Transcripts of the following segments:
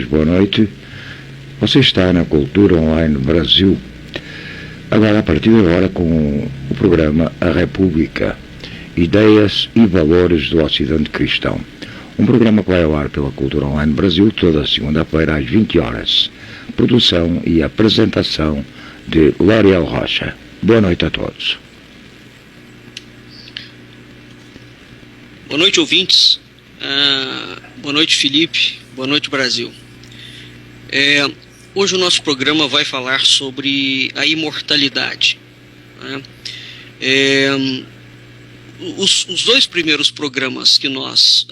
Boa noite. Você está na Cultura Online Brasil. Agora, a partir de agora, com o programa A República, Ideias e Valores do Ocidente Cristão. Um programa que vai ao ar pela Cultura Online Brasil toda segunda-feira às 20 horas. Produção e apresentação de L'Oriel Rocha. Boa noite a todos. Boa noite, ouvintes. Boa noite, Felipe. Boa noite, Brasil. Hoje o nosso programa vai falar sobre a imortalidade. Os dois primeiros programas que nós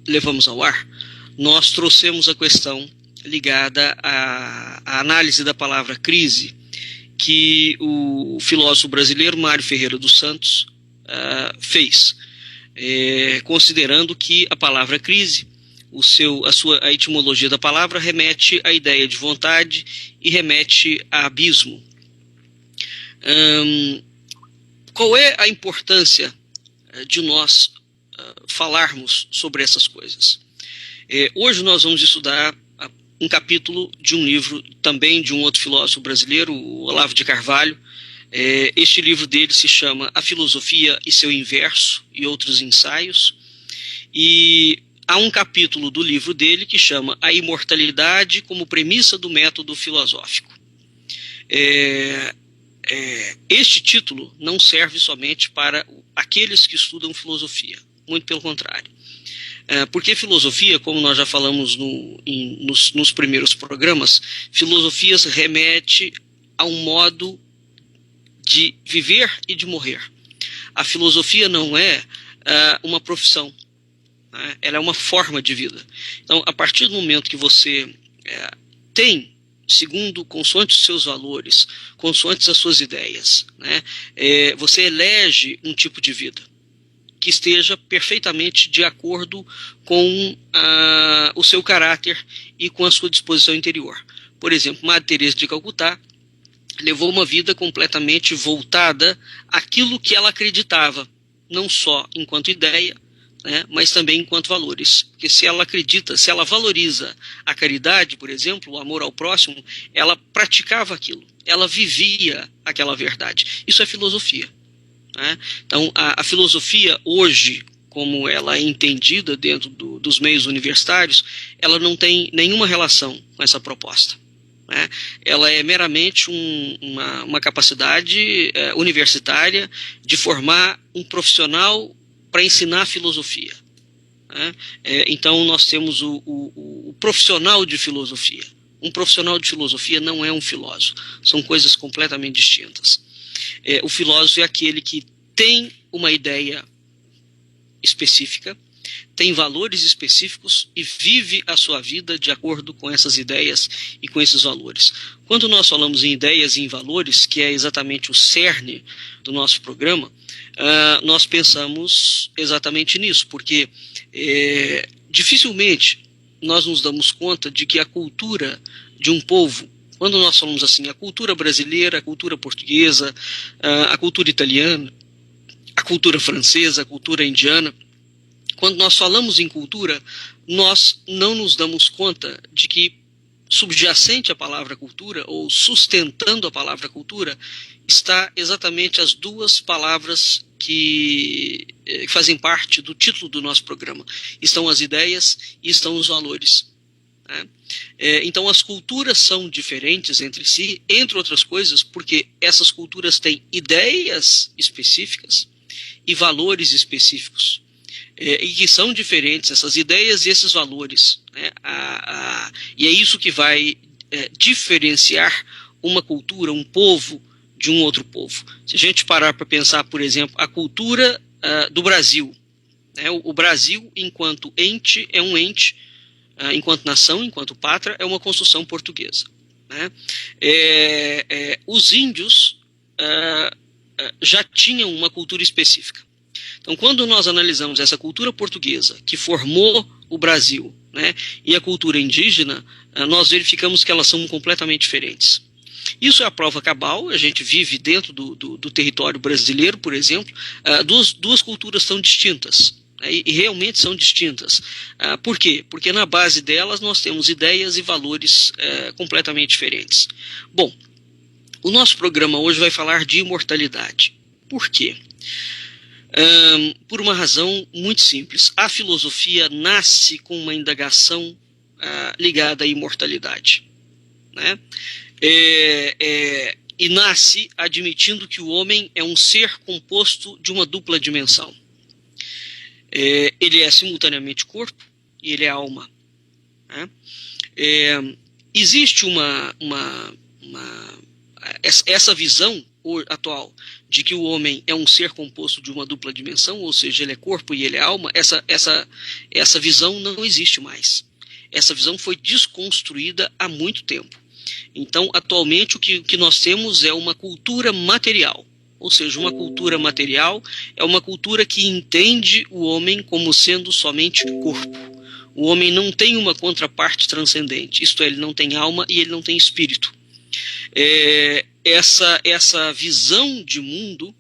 levamos ao ar, nós trouxemos a questão ligada à análise da palavra crise, que o filósofo brasileiro Mário Ferreira dos Santos fez, considerando que a palavra crise, a etimologia da palavra remete à ideia de vontade e remete a abismo. Qual é a importância de nós falarmos sobre essas coisas? Hoje nós vamos estudar um capítulo de um livro também de um outro filósofo brasileiro, o Olavo de Carvalho. Este livro dele se chama A Filosofia e seu Inverso e Outros Ensaios, e há um capítulo do livro dele que chama A Imortalidade como Premissa do Método Filosófico. Este título não serve somente para aqueles que estudam filosofia, muito pelo contrário. Porque filosofia, como nós já falamos nos primeiros programas, filosofias remete a um modo de viver e de morrer. A filosofia não é uma profissão, né? Ela é uma forma de vida. Então, a partir do momento que você tem, segundo consoante os seus valores, consoante as suas ideias, né, você elege um tipo de vida que esteja perfeitamente de acordo com o seu caráter e com a sua disposição interior. Por exemplo, Madre Teresa de Calcutá levou uma vida completamente voltada àquilo que ela acreditava, não só enquanto ideia, né, mas também enquanto valores. Porque se ela acredita, se ela valoriza a caridade, por exemplo, o amor ao próximo, ela praticava aquilo, ela vivia aquela verdade. Isso é filosofia, né? Então, a filosofia hoje, como ela é entendida dentro dos meios universitários, ela não tem nenhuma relação com essa proposta. Ela é meramente uma capacidade universitária de formar um profissional para ensinar filosofia. Então nós temos o profissional de filosofia. Um profissional de filosofia não é um filósofo, são coisas completamente distintas. O filósofo é aquele que tem uma ideia específica, tem valores específicos e vive a sua vida de acordo com essas ideias e com esses valores. Quando nós falamos em ideias e em valores, que é exatamente o cerne do nosso programa, nós pensamos exatamente nisso, porque dificilmente nós nos damos conta de que a cultura de um povo, quando nós falamos assim, a cultura brasileira, a cultura portuguesa, a cultura italiana, a cultura francesa, a cultura indiana, quando nós falamos em cultura, nós não nos damos conta de que subjacente à palavra cultura, ou sustentando a palavra cultura, está exatamente as duas palavras que fazem parte do título do nosso programa. Estão as ideias e estão os valores. Então as culturas são diferentes entre si, entre outras coisas, porque essas culturas têm ideias específicas e valores específicos. E que são diferentes, essas ideias e esses valores, né? E é isso que vai diferenciar uma cultura, um povo, de um outro povo. Se a gente parar para pensar, por exemplo, a cultura do Brasil, né? O Brasil, enquanto ente, é um ente, enquanto nação, enquanto pátria, é uma construção portuguesa, né? Os índios já tinham uma cultura específica. Então, quando nós analisamos essa cultura portuguesa que formou o Brasil, né, e a cultura indígena, nós verificamos que elas são completamente diferentes. Isso é a prova cabal. A gente vive dentro do território brasileiro, por exemplo, duas culturas tão distintas. E realmente são distintas. Por quê? Porque na base delas nós temos ideias e valores completamente diferentes. Bom, o nosso programa hoje vai falar de imortalidade. Por quê? Por uma razão muito simples. A filosofia nasce com uma indagação ligada à imortalidade, né? E nasce admitindo que o homem é um ser composto de uma dupla dimensão. Ele é simultaneamente corpo e ele é alma, né? Existe essa visão atual de que o homem é um ser composto de uma dupla dimensão, ou seja, ele é corpo e ele é alma. Essa visão não existe mais. Essa visão foi desconstruída há muito tempo. Então, atualmente, o que nós temos é uma cultura material. Ou seja, uma cultura material é uma cultura que entende o homem como sendo somente corpo. O homem não tem uma contraparte transcendente, isto é, ele não tem alma e ele não tem espírito. Essa visão de mundo,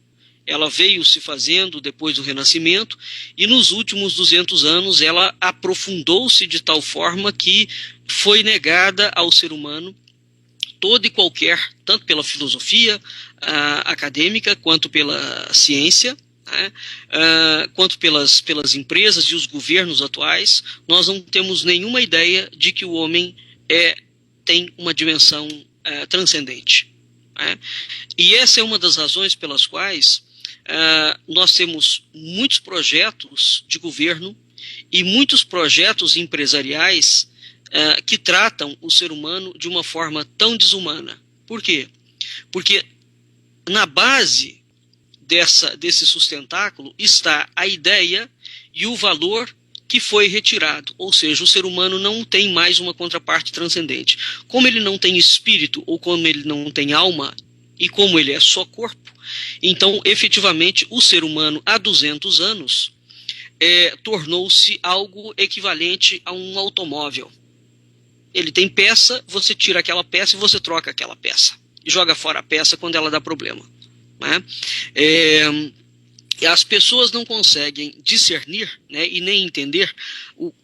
ela veio se fazendo depois do Renascimento, e nos últimos 200 anos ela aprofundou-se de tal forma que foi negada ao ser humano toda e qualquer, tanto pela filosofia acadêmica, quanto pela ciência, né, quanto pelas empresas e os governos atuais. Nós não temos nenhuma ideia de que o homem tem uma dimensão transcendente, né? E essa é uma das razões pelas quais nós temos muitos projetos de governo e muitos projetos empresariais que tratam o ser humano de uma forma tão desumana. Por quê? Porque na base desse sustentáculo está a ideia e o valor que foi retirado, ou seja, o ser humano não tem mais uma contraparte transcendente. Como ele não tem espírito, ou como ele não tem alma, e como ele é só corpo, então, efetivamente, o ser humano, há 200 anos, tornou-se algo equivalente a um automóvel. Ele tem peça, você tira aquela peça e você troca aquela peça. E joga fora a peça quando ela dá problema, né? As pessoas não conseguem discernir, né, e nem entender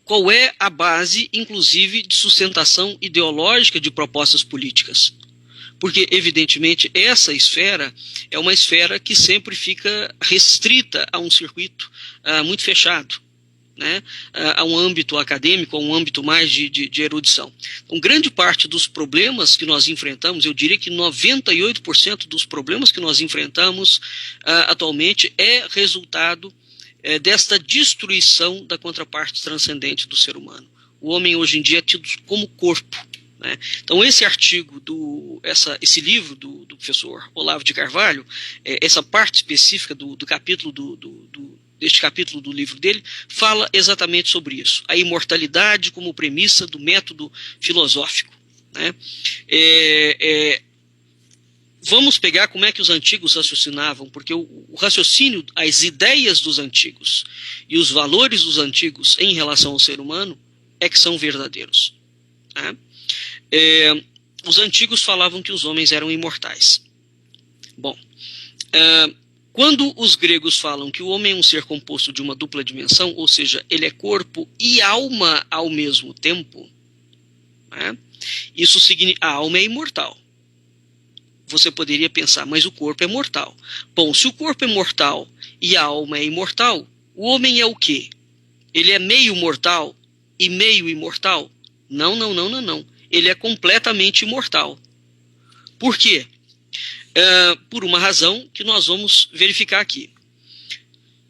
qual é a base, inclusive, de sustentação ideológica de propostas políticas. Porque, evidentemente, essa esfera é uma esfera que sempre fica restrita a um circuito muito fechado, né, a um âmbito acadêmico, a um âmbito mais de erudição. Então, grande parte dos problemas que nós enfrentamos, eu diria que 98% dos problemas que nós enfrentamos atualmente é resultado desta destruição da contraparte transcendente do ser humano. O homem hoje em dia é tido como corpo, né? Então, esse artigo, esse livro do professor Olavo de Carvalho, essa parte específica do capítulo deste capítulo do livro dele, fala exatamente sobre isso. A imortalidade como premissa do método filosófico, né? Vamos pegar como é que os antigos raciocinavam, porque o raciocínio, as ideias dos antigos e os valores dos antigos em relação ao ser humano é que são verdadeiros, né? Os antigos falavam que os homens eram imortais. Bom, quando os gregos falam que o homem é um ser composto de uma dupla dimensão, ou seja, ele é corpo e alma ao mesmo tempo, né? Isso significa, a alma é imortal. Você poderia pensar, mas o corpo é mortal. Bom, se o corpo é mortal e a alma é imortal, o homem é o quê? Ele é meio mortal e meio imortal? Não. Ele é completamente imortal. Por quê? Por uma razão que nós vamos verificar aqui.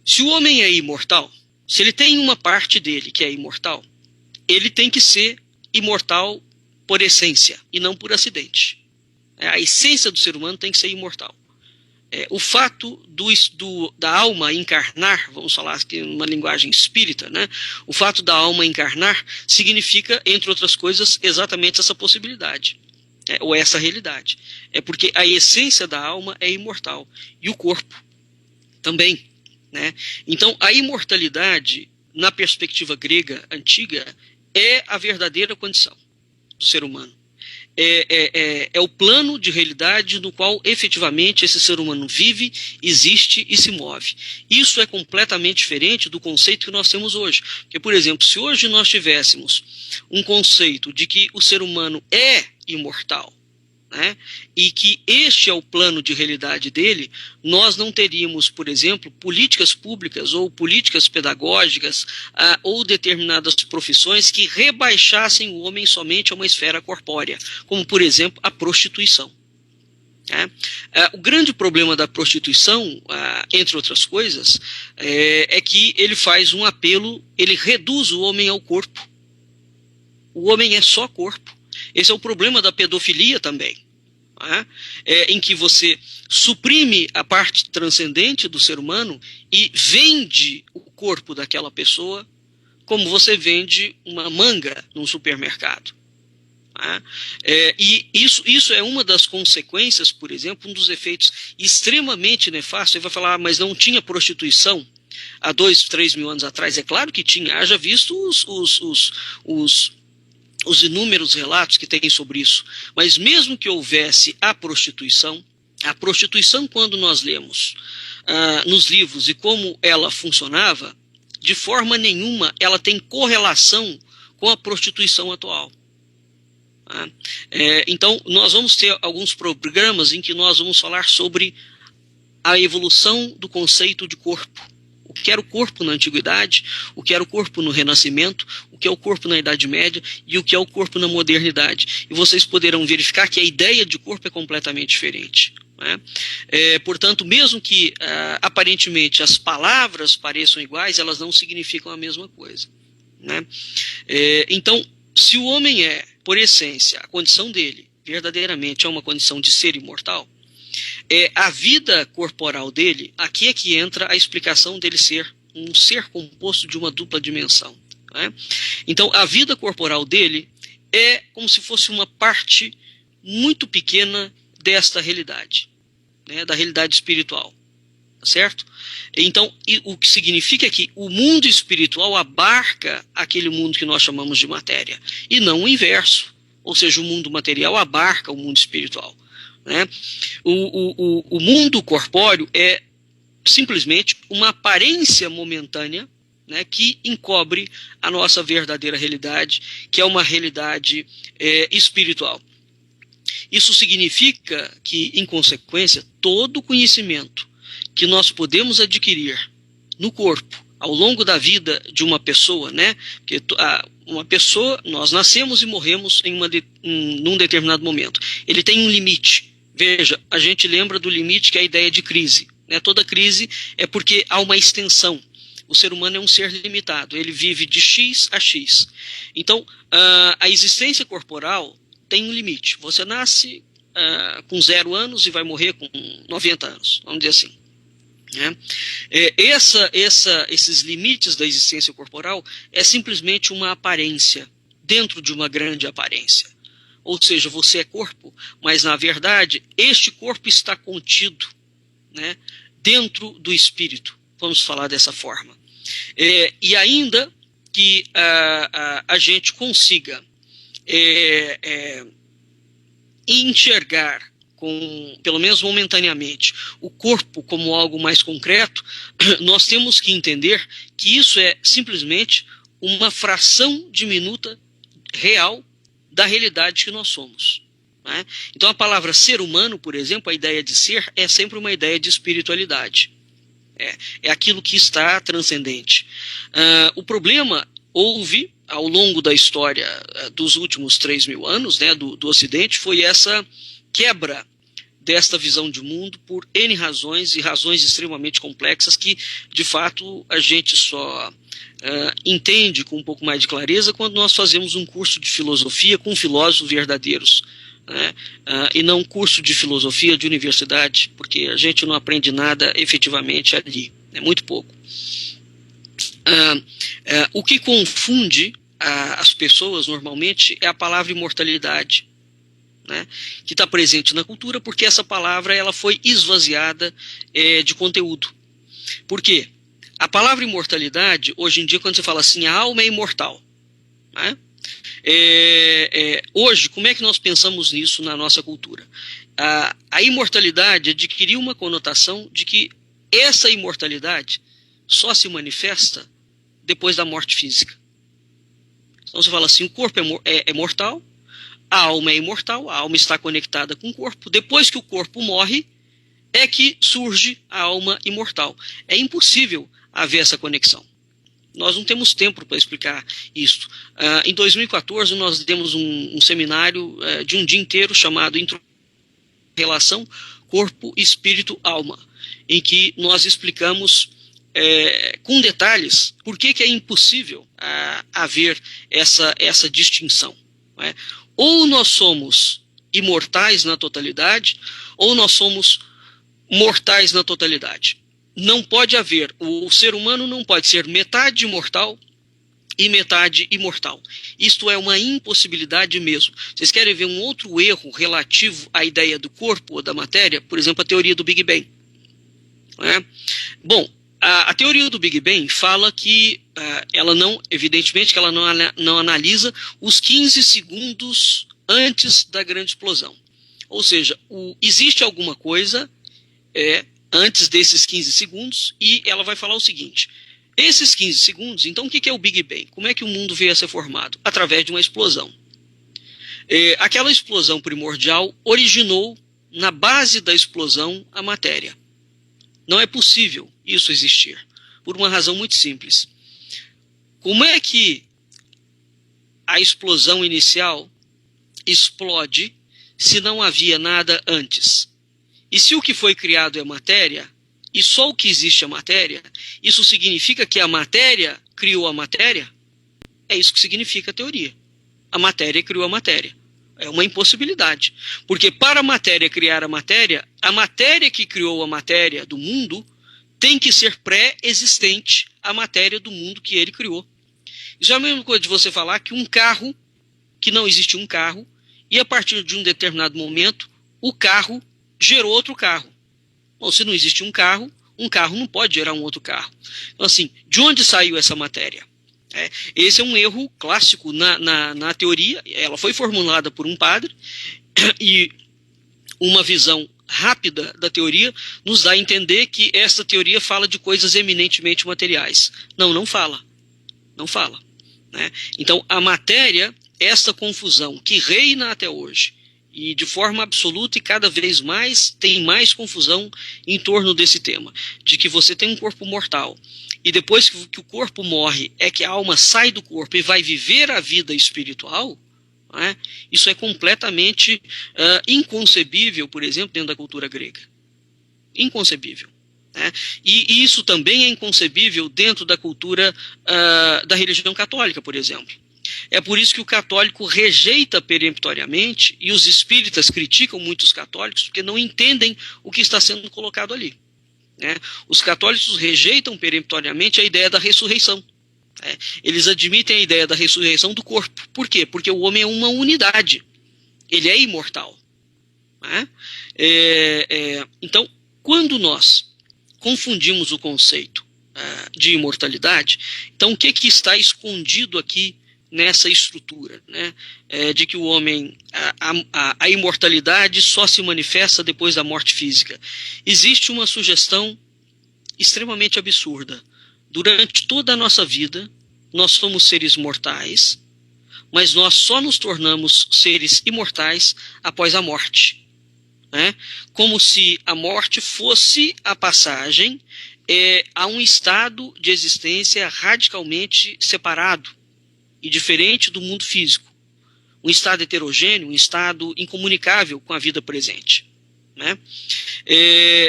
Se o homem é imortal, se ele tem uma parte dele que é imortal, ele tem que ser imortal por essência e não por acidente. A essência do ser humano tem que ser imortal. O fato da alma encarnar, vamos falar aqui numa linguagem espírita, né? O fato da alma encarnar significa, entre outras coisas, exatamente essa possibilidade, ou essa realidade. É porque a essência da alma é imortal e o corpo também, né? Então, a imortalidade, na perspectiva grega antiga, é a verdadeira condição do ser humano. é o plano de realidade no qual efetivamente esse ser humano vive, existe e se move. Isso é completamente diferente do conceito que nós temos hoje. Porque, por exemplo, se hoje nós tivéssemos um conceito de que o ser humano é imortal, né, e que este é o plano de realidade dele, nós não teríamos, por exemplo, políticas públicas ou políticas pedagógicas ou determinadas profissões que rebaixassem o homem somente a uma esfera corpórea, como, por exemplo, a prostituição. O grande problema da prostituição, entre outras coisas, é que ele faz um apelo, ele reduz o homem ao corpo. O homem é só corpo. Esse é o problema da pedofilia também, em que você suprime a parte transcendente do ser humano e vende o corpo daquela pessoa como você vende uma manga num supermercado. E isso é uma das consequências, por exemplo, um dos efeitos extremamente nefastos. Você vai falar, mas não tinha prostituição há 2, 3 mil anos atrás? É claro que tinha, haja visto os inúmeros relatos que tem sobre isso. Mas mesmo que houvesse a prostituição, quando nós lemos nos livros e como ela funcionava, de forma nenhuma ela tem correlação com a prostituição atual. Então, nós vamos ter alguns programas em que nós vamos falar sobre a evolução do conceito de corpo. O que era o corpo na antiguidade, o que era o corpo no Renascimento, o que é o corpo na Idade Média e o que é o corpo na modernidade. E vocês poderão verificar que a ideia de corpo é completamente diferente. Portanto, mesmo que aparentemente as palavras pareçam iguais, elas não significam a mesma coisa. Então, se o homem é, por essência, a condição dele verdadeiramente é uma condição de ser imortal, a vida corporal dele, aqui é que entra a explicação dele ser um ser composto de uma dupla dimensão. Então, a vida corporal dele é como se fosse uma parte muito pequena desta realidade, da realidade espiritual, certo? Então, o que significa que o mundo espiritual abarca aquele mundo que nós chamamos de matéria, e não o inverso, ou seja, o mundo material abarca o mundo espiritual. O mundo corpóreo é simplesmente uma aparência momentânea, que encobre a nossa verdadeira realidade, que é uma realidade espiritual. Isso significa que, em consequência, todo conhecimento que nós podemos adquirir no corpo ao longo da vida de uma pessoa, porque uma pessoa, nós nascemos e morremos num determinado momento. Ele tem um limite. Veja, a gente lembra do limite, que é a ideia de crise. Toda crise é porque há uma extensão. O ser humano é um ser limitado, ele vive de X a X. Então, a existência corporal tem um limite. Você nasce com 0 anos e vai morrer com 90 anos, vamos dizer assim. Esses limites da existência corporal é simplesmente uma aparência, dentro de uma grande aparência. Ou seja, você é corpo, mas na verdade este corpo está contido, dentro do espírito, vamos falar dessa forma. E ainda que a gente consiga enxergar, pelo menos momentaneamente, o corpo como algo mais concreto, nós temos que entender que isso é simplesmente uma fração diminuta real da realidade que nós somos. Então a palavra ser humano, por exemplo, a ideia de ser é sempre uma ideia de espiritualidade. É aquilo que está transcendente. O problema houve ao longo da história dos últimos 3 mil anos, do Ocidente, foi essa quebra desta visão de mundo por N razões, e razões extremamente complexas que, de fato, a gente só entende com um pouco mais de clareza quando nós fazemos um curso de filosofia com filósofos verdadeiros, e não um curso de filosofia de universidade, porque a gente não aprende nada efetivamente ali, muito pouco. O que confunde as pessoas normalmente é a palavra imortalidade, que está presente na cultura, porque essa palavra ela foi esvaziada de conteúdo. Por quê? A palavra imortalidade, hoje em dia, quando você fala assim, a alma é imortal, Hoje, como é que nós pensamos nisso na nossa cultura? A imortalidade adquiriu uma conotação de que essa imortalidade só se manifesta depois da morte física. Então você fala assim, o corpo é mortal, a alma é imortal, a alma está conectada com o corpo. Depois que o corpo morre, é que surge a alma imortal. É impossível haver essa conexão. Nós não temos tempo para explicar isso. Em 2014, nós demos um seminário de um dia inteiro chamado Relação Corpo, Espírito, Alma, em que nós explicamos com detalhes por que é impossível haver essa distinção. Não é? Ou nós somos imortais na totalidade, ou nós somos mortais na totalidade. Não pode haver, o ser humano não pode ser metade mortal e metade imortal. Isto é uma impossibilidade mesmo. Vocês querem ver um outro erro relativo à ideia do corpo ou da matéria? Por exemplo, a teoria do Big Bang. Bom, a teoria do Big Bang fala que ela não, evidentemente que ela não analisa os 15 segundos antes da grande explosão. Ou seja, existe alguma coisa antes desses 15 segundos e ela vai falar o seguinte: esses 15 segundos, então o que é o Big Bang? Como é que o mundo veio a ser formado? Através de uma explosão. Aquela explosão primordial originou na base da explosão a matéria. Não é possível isso existir, por uma razão muito simples. Como é que a explosão inicial explode se não havia nada antes? E se o que foi criado é matéria, e só o que existe é matéria, isso significa que a matéria criou a matéria? É isso que significa a teoria. A matéria criou a matéria. É uma impossibilidade. Porque para a matéria criar a matéria que criou a matéria do mundo tem que ser pré-existente à matéria do mundo que ele criou. Isso é a mesma coisa de você falar que um carro, que não existe um carro, e a partir de um determinado momento, o carro gerou outro carro. Bom, se não existe um carro não pode gerar um outro carro. Então, assim, de onde saiu essa matéria? Esse é um erro clássico na teoria. Ela foi formulada por um padre e uma visão rápida da teoria nos dá a entender que essa teoria fala de coisas eminentemente materiais. Não fala. Não fala. Né? Então, a matéria, essa confusão que reina até hoje, e de forma absoluta e cada vez mais tem mais confusão em torno desse tema, de que você tem um corpo mortal e depois que o corpo morre é que a alma sai do corpo e vai viver a vida espiritual, né? Isso é completamente inconcebível, por exemplo, dentro da cultura grega. Inconcebível. Né? E isso também é inconcebível dentro da cultura da religião católica, por exemplo. É por isso que o católico rejeita peremptoriamente, e os espíritas criticam muito os católicos, porque não entendem o que está sendo colocado ali. Né? Os católicos rejeitam peremptoriamente a ideia da ressurreição. Eles admitem a ideia da ressurreição do corpo. Por quê? Porque o homem é uma unidade. Ele é imortal. Né? Então, quando nós confundimos o conceito de imortalidade, então o que está escondido aqui nessa estrutura, né? De que o homem, a imortalidade só se manifesta depois da morte física? Existe uma sugestão extremamente absurda. Durante toda a nossa vida, nós somos seres mortais, mas nós só nos tornamos seres imortais após a morte. Né? Como se a morte fosse a passagem a um estado de existência radicalmente separado e diferente do mundo físico. Um estado heterogêneo, um estado incomunicável com a vida presente. Né?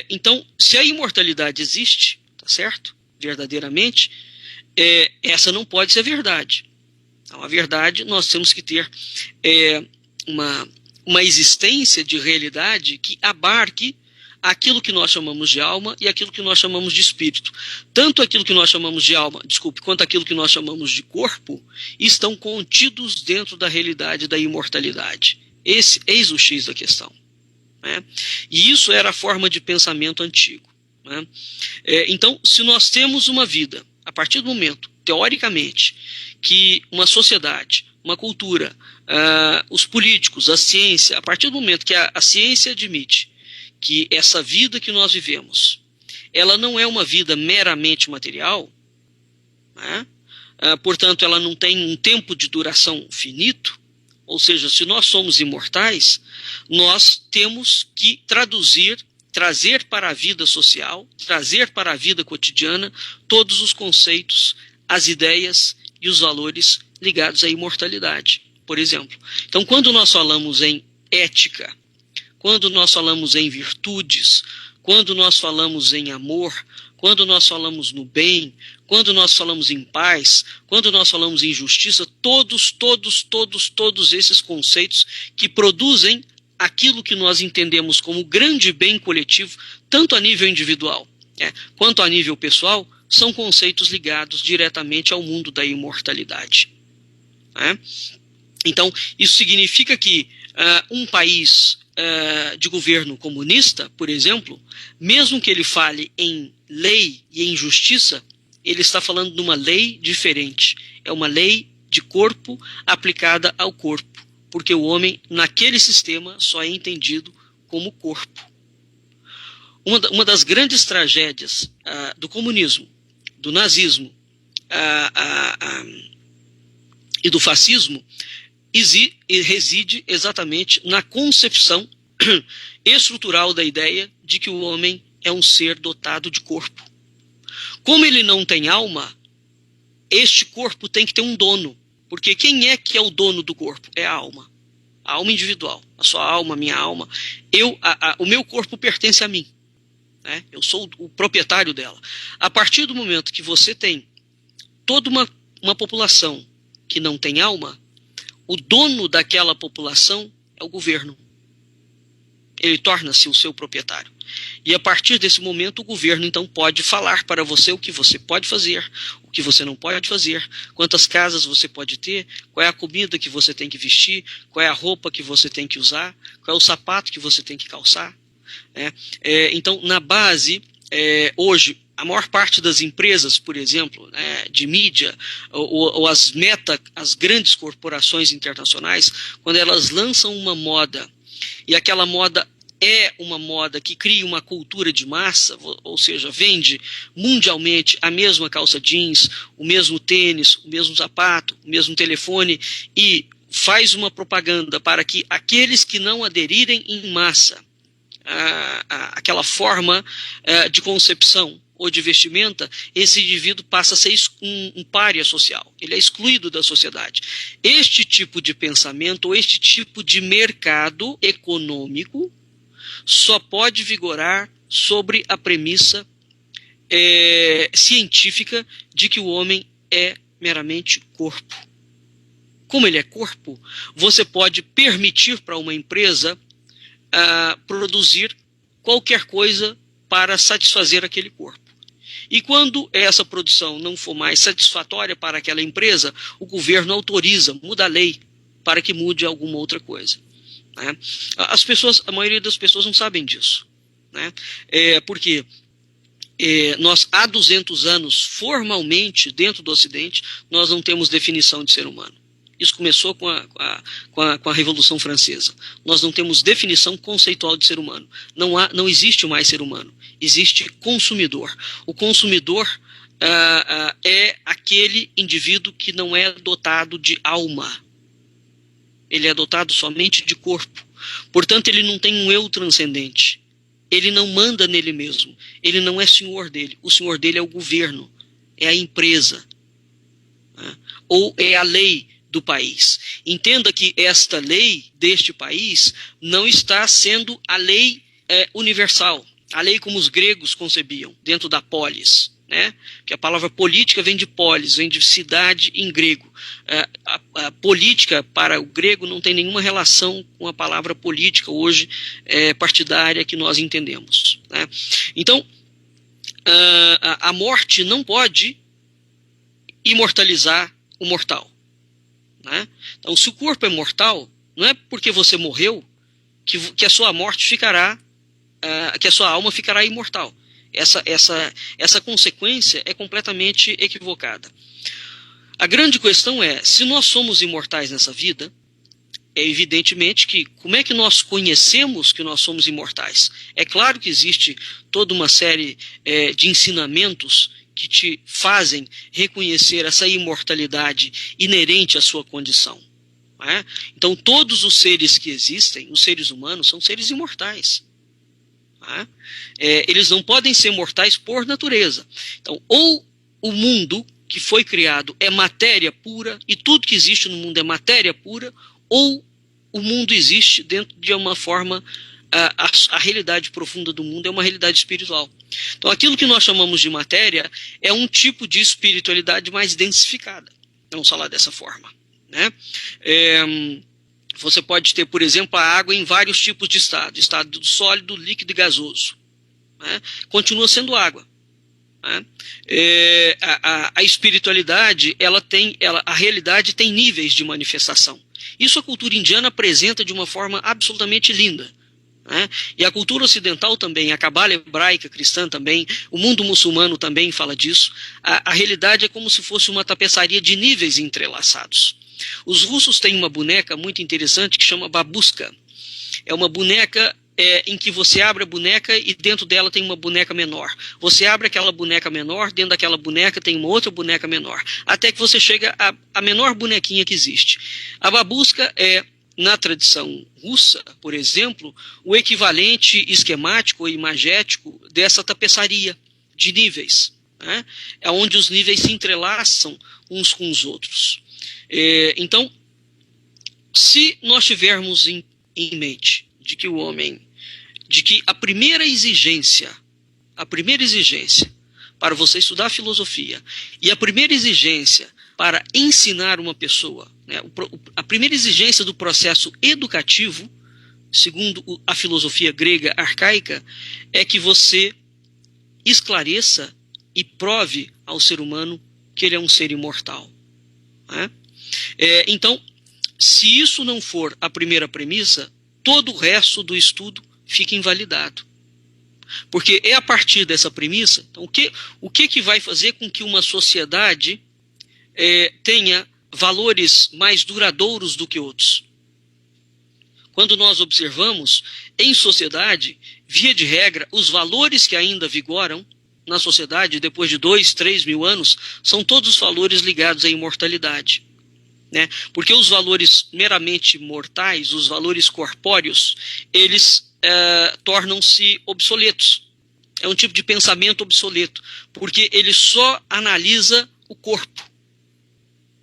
Então, se a imortalidade existe, tá certo? Verdadeiramente, essa não pode ser verdade. Então, a verdade, nós temos que ter uma existência de realidade que abarque aquilo que nós chamamos de alma e aquilo que nós chamamos de espírito. Tanto aquilo que nós chamamos de alma, quanto aquilo que nós chamamos de corpo, estão contidos dentro da realidade da imortalidade. Eis o X da questão. Né? E isso era a forma de pensamento antigo. Né? Então, se nós temos uma vida, a partir do momento, teoricamente, que uma sociedade uma cultura, os políticos, a ciência, a partir do momento que a ciência admite que essa vida que nós vivemos, ela não é uma vida meramente material, né? Portanto, ela não tem um tempo de duração finito, ou seja, se nós somos imortais, nós temos que trazer para a vida social, trazer para a vida cotidiana todos os conceitos, as ideias e os valores ligados à imortalidade, por exemplo. Então, quando nós falamos em ética, quando nós falamos em virtudes, quando nós falamos em amor, quando nós falamos no bem, quando nós falamos em paz, quando nós falamos em justiça, todos esses conceitos que produzem aquilo que nós entendemos como grande bem coletivo, tanto a nível individual, quanto a nível pessoal, são conceitos ligados diretamente ao mundo da imortalidade. Então, isso significa que um país de governo comunista, por exemplo, mesmo que ele fale em lei e em justiça, ele está falando de uma lei diferente. É uma lei de corpo aplicada ao corpo, porque o homem, naquele sistema, só é entendido como corpo. Uma das grandes tragédias do comunismo, do nazismo e do fascismo reside exatamente na concepção estrutural da ideia de que o homem é um ser dotado de corpo. Como ele não tem alma, este corpo tem que ter um dono, porque quem é que é o dono do corpo? É a alma individual, a sua alma, a minha alma. O meu corpo pertence a mim, né? Eu sou o proprietário dela. A partir do momento que você tem toda uma população que não tem alma, o dono daquela população é o governo. Ele torna-se o seu proprietário. E a partir desse momento o governo então pode falar para você o que você pode fazer, o que você não pode fazer, quantas casas você pode ter, qual é a comida que você tem que vestir, qual é a roupa que você tem que usar, qual é o sapato que você tem que calçar. Então, na base, hoje, a maior parte das empresas, por exemplo, de mídia, ou as grandes corporações internacionais, quando elas lançam uma moda, e aquela moda é uma moda que cria uma cultura de massa, ou seja, vende mundialmente a mesma calça jeans, o mesmo tênis, o mesmo sapato, o mesmo telefone, e faz uma propaganda para que aqueles que não aderirem em massa àquela forma de concepção ou de vestimenta, esse indivíduo passa a ser um pária social, ele é excluído da sociedade. Este tipo de pensamento, ou este tipo de mercado econômico, só pode vigorar sobre a premissa científica de que o homem é meramente corpo. Como ele é corpo, você pode permitir para uma empresa produzir qualquer coisa para satisfazer aquele corpo. E quando essa produção não for mais satisfatória para aquela empresa, o governo autoriza, muda a lei para que mude alguma outra coisa. Né? A maioria das pessoas não sabem disso. Né? Porque nós, há 200 anos, formalmente, dentro do Ocidente, nós não temos definição de ser humano. Isso começou com a Revolução Francesa. Nós não temos definição conceitual de ser humano. Não existe mais ser humano. Existe consumidor. O consumidor é aquele indivíduo que não é dotado de alma. Ele é dotado somente de corpo. Portanto, ele não tem um eu transcendente. Ele não manda nele mesmo. Ele não é senhor dele. O senhor dele é o governo. É a empresa. Né? Ou é a lei do país. Entenda que esta lei deste país não está sendo a lei universal, a lei como os gregos concebiam, dentro da polis, né? Que a palavra política vem de polis, vem de cidade em grego. A política para o grego não tem nenhuma relação com a palavra política hoje partidária que nós entendemos, né? Então, a morte não pode imortalizar o mortal. Né? Então, se o corpo é mortal, não é porque você morreu que a sua morte ficará, que a sua alma ficará imortal. Essa consequência é completamente equivocada. A grande questão é, se nós somos imortais nessa vida, é evidentemente que, como é que nós conhecemos que nós somos imortais? É claro que existe toda uma série de ensinamentos que te fazem reconhecer essa imortalidade inerente à sua condição. Não é? Então, todos os seres que existem, os seres humanos, são seres imortais. Não é? Eles não podem ser mortais por natureza. Então, ou o mundo que foi criado é matéria pura, e tudo que existe no mundo é matéria pura, ou o mundo existe dentro de uma forma, a realidade profunda do mundo é uma realidade espiritual. Então, aquilo que nós chamamos de matéria é um tipo de espiritualidade mais densificada. Vamos falar dessa forma. Né? Você pode ter, por exemplo, a água em vários tipos de estado sólido, líquido e gasoso. Né? Continua sendo água. Né? A espiritualidade, a realidade tem níveis de manifestação. Isso a cultura indiana apresenta de uma forma absolutamente linda. Né? E a cultura ocidental também, a cabala hebraica cristã também, o mundo muçulmano também fala disso. A realidade é como se fosse uma tapeçaria de níveis entrelaçados. Os russos têm uma boneca muito interessante que chama babushka. É uma boneca em que você abre a boneca e dentro dela tem uma boneca menor. Você abre aquela boneca menor, dentro daquela boneca tem uma outra boneca menor. Até que você chega à menor bonequinha que existe. A babushka é, na tradição russa, por exemplo, o equivalente esquemático ou imagético dessa tapeçaria de níveis. Né? É onde os níveis se entrelaçam uns com os outros. Então, se nós tivermos em mente de que o homem, de que a primeira exigência para você estudar filosofia e a primeira exigência para ensinar uma pessoa, né, a primeira exigência do processo educativo, segundo a filosofia grega arcaica, é que você esclareça e prove ao ser humano que ele é um ser imortal. Né? Então, se isso não for a primeira premissa, todo o resto do estudo fica invalidado. Porque é a partir dessa premissa, então, o que vai fazer com que uma sociedade tenha valores mais duradouros do que outros? Quando nós observamos, em sociedade, via de regra, os valores que ainda vigoram na sociedade, depois de 2, 3 mil anos, são todos valores ligados à imortalidade. Né? Porque os valores meramente mortais, os valores corpóreos, eles tornam-se obsoletos. É um tipo de pensamento obsoleto, porque ele só analisa o corpo.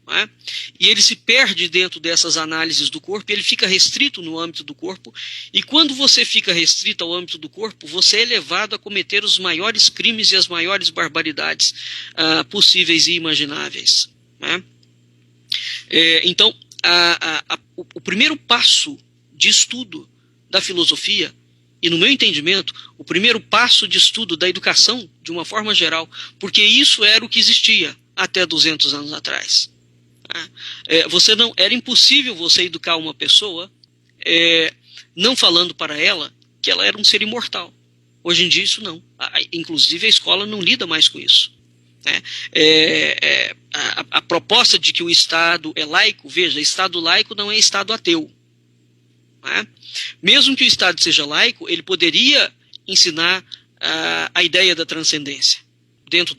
Né? E ele se perde dentro dessas análises do corpo, ele fica restrito no âmbito do corpo, e quando você fica restrito ao âmbito do corpo, você é levado a cometer os maiores crimes e as maiores barbaridades possíveis e imagináveis. Né? Então, o primeiro passo de estudo da filosofia, e no meu entendimento, o primeiro passo de estudo da educação, de uma forma geral, porque isso era o que existia até 200 anos atrás. Era impossível você educar uma pessoa não falando para ela que ela era um ser imortal. Hoje em dia isso não. Inclusive a escola não lida mais com isso. Né? A proposta de que o Estado é laico, veja, Estado laico não é Estado ateu. Né? Mesmo que o Estado seja laico, ele poderia ensinar a ideia da transcendência dentro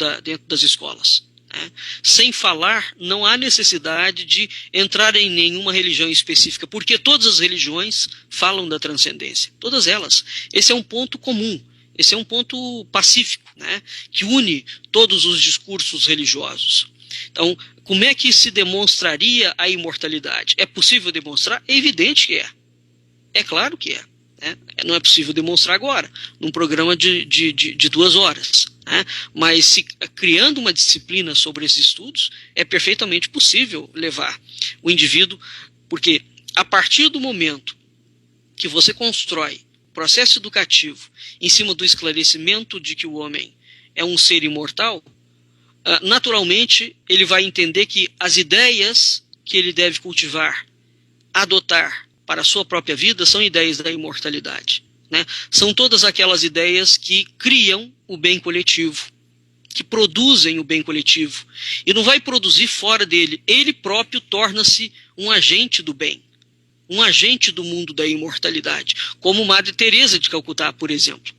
das escolas. Né? Sem falar, não há necessidade de entrar em nenhuma religião específica, porque todas as religiões falam da transcendência. Todas elas. Esse é um ponto comum. Esse é um ponto pacífico, né, que une todos os discursos religiosos. Então, como é que se demonstraria a imortalidade? É possível demonstrar? É evidente que é. É claro que é. Né? Não é possível demonstrar agora, num programa de 2 horas. Né? Mas criando uma disciplina sobre esses estudos, é perfeitamente possível levar o indivíduo, porque a partir do momento que você constrói processo educativo em cima do esclarecimento de que o homem é um ser imortal, naturalmente ele vai entender que as ideias que ele deve cultivar, adotar para a sua própria vida são ideias da imortalidade. Né? São todas aquelas ideias que criam o bem coletivo. que produzem o bem coletivo e não vai produzir fora dele. Ele próprio torna-se um agente do bem, um agente do mundo da imortalidade, como Madre Teresa de Calcutá, por exemplo.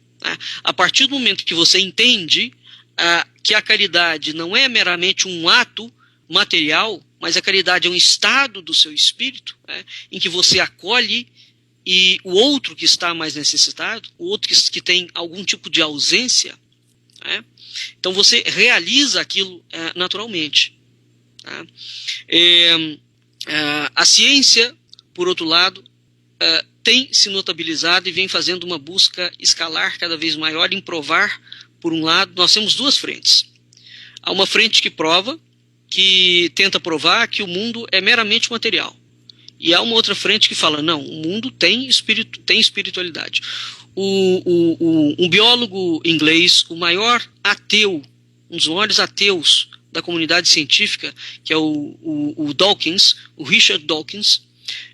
A partir do momento que você entende que a caridade não é meramente um ato material, mas a caridade é um estado do seu espírito, em que você acolhe e o outro que está mais necessitado, o outro que tem algum tipo de ausência, então você realiza aquilo naturalmente. A ciência, por outro lado, tem se notabilizado e vem fazendo uma busca escalar cada vez maior em provar. Por um lado, nós temos duas frentes. Há uma frente que tenta provar que o mundo é meramente material. E há uma outra frente que fala, não, o mundo tem espiritualidade. Um biólogo inglês, o maior ateu, um dos maiores ateus da comunidade científica, que é o Dawkins, o Richard Dawkins,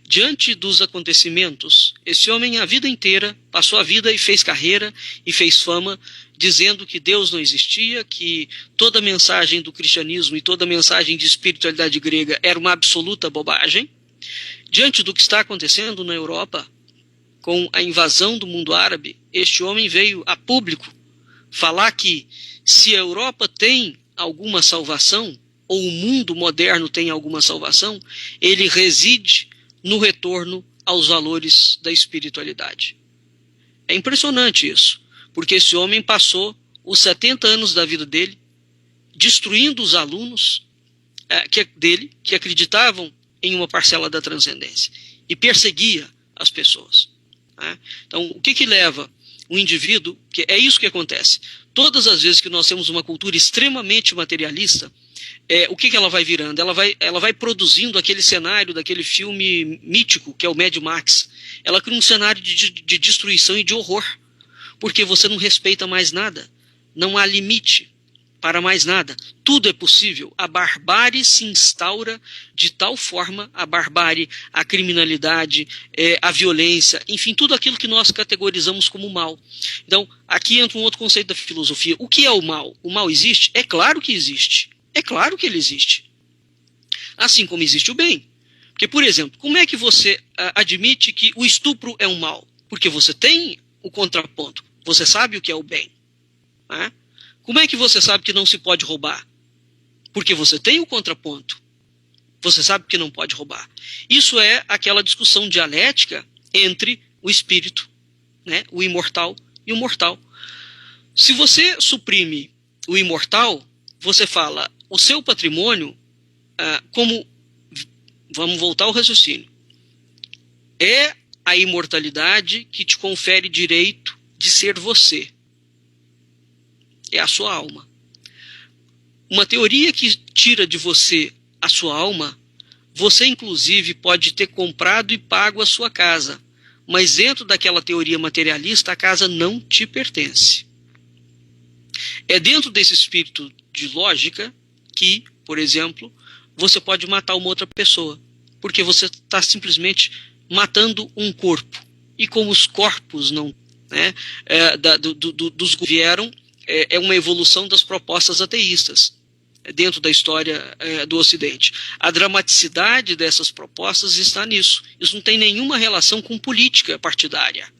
diante dos acontecimentos, esse homem a vida inteira passou a vida e fez carreira e fez fama, dizendo que Deus não existia, que toda a mensagem do cristianismo e toda a mensagem de espiritualidade grega era uma absoluta bobagem. Diante do que está acontecendo na Europa, com a invasão do mundo árabe, este homem veio a público falar que se a Europa tem alguma salvação, ou o mundo moderno tem alguma salvação, ele reside no retorno aos valores da espiritualidade. É impressionante isso, porque esse homem passou os 70 anos da vida dele destruindo os alunos que acreditavam em uma parcela da transcendência e perseguia as pessoas. Então, o que leva o indivíduo, que é isso que acontece, todas as vezes que nós temos uma cultura extremamente materialista, o que ela vai virando? Ela vai produzindo aquele cenário daquele filme mítico, que é o Mad Max. Ela cria um cenário de destruição e de horror, porque você não respeita mais nada. Não há limite para mais nada. Tudo é possível. A barbárie se instaura de tal forma, a barbárie, a criminalidade, a violência, enfim, tudo aquilo que nós categorizamos como mal. Então, aqui entra um outro conceito da filosofia. O que é o mal? O mal existe? É claro que existe. É claro que ele existe. Assim como existe o bem. Porque, por exemplo, como é que você admite que o estupro é um mal? Porque você tem o contraponto. Você sabe o que é o bem. Como é que você sabe que não se pode roubar? Porque você tem o contraponto. Você sabe que não pode roubar. Isso é aquela discussão dialética entre o espírito, o imortal e o mortal. Se você suprime o imortal, você fala, o seu patrimônio, vamos voltar ao raciocínio, é a imortalidade que te confere direito de ser você. É a sua alma. Uma teoria que tira de você a sua alma, você inclusive pode ter comprado e pago a sua casa, mas dentro daquela teoria materialista a casa não te pertence. É dentro desse espírito de lógica que, por exemplo, você pode matar uma outra pessoa, porque você está simplesmente matando um corpo. E como os corpos não dos vieram, é uma evolução das propostas ateístas dentro da história do Ocidente. A dramaticidade dessas propostas está nisso. Isso não tem nenhuma relação com política partidária.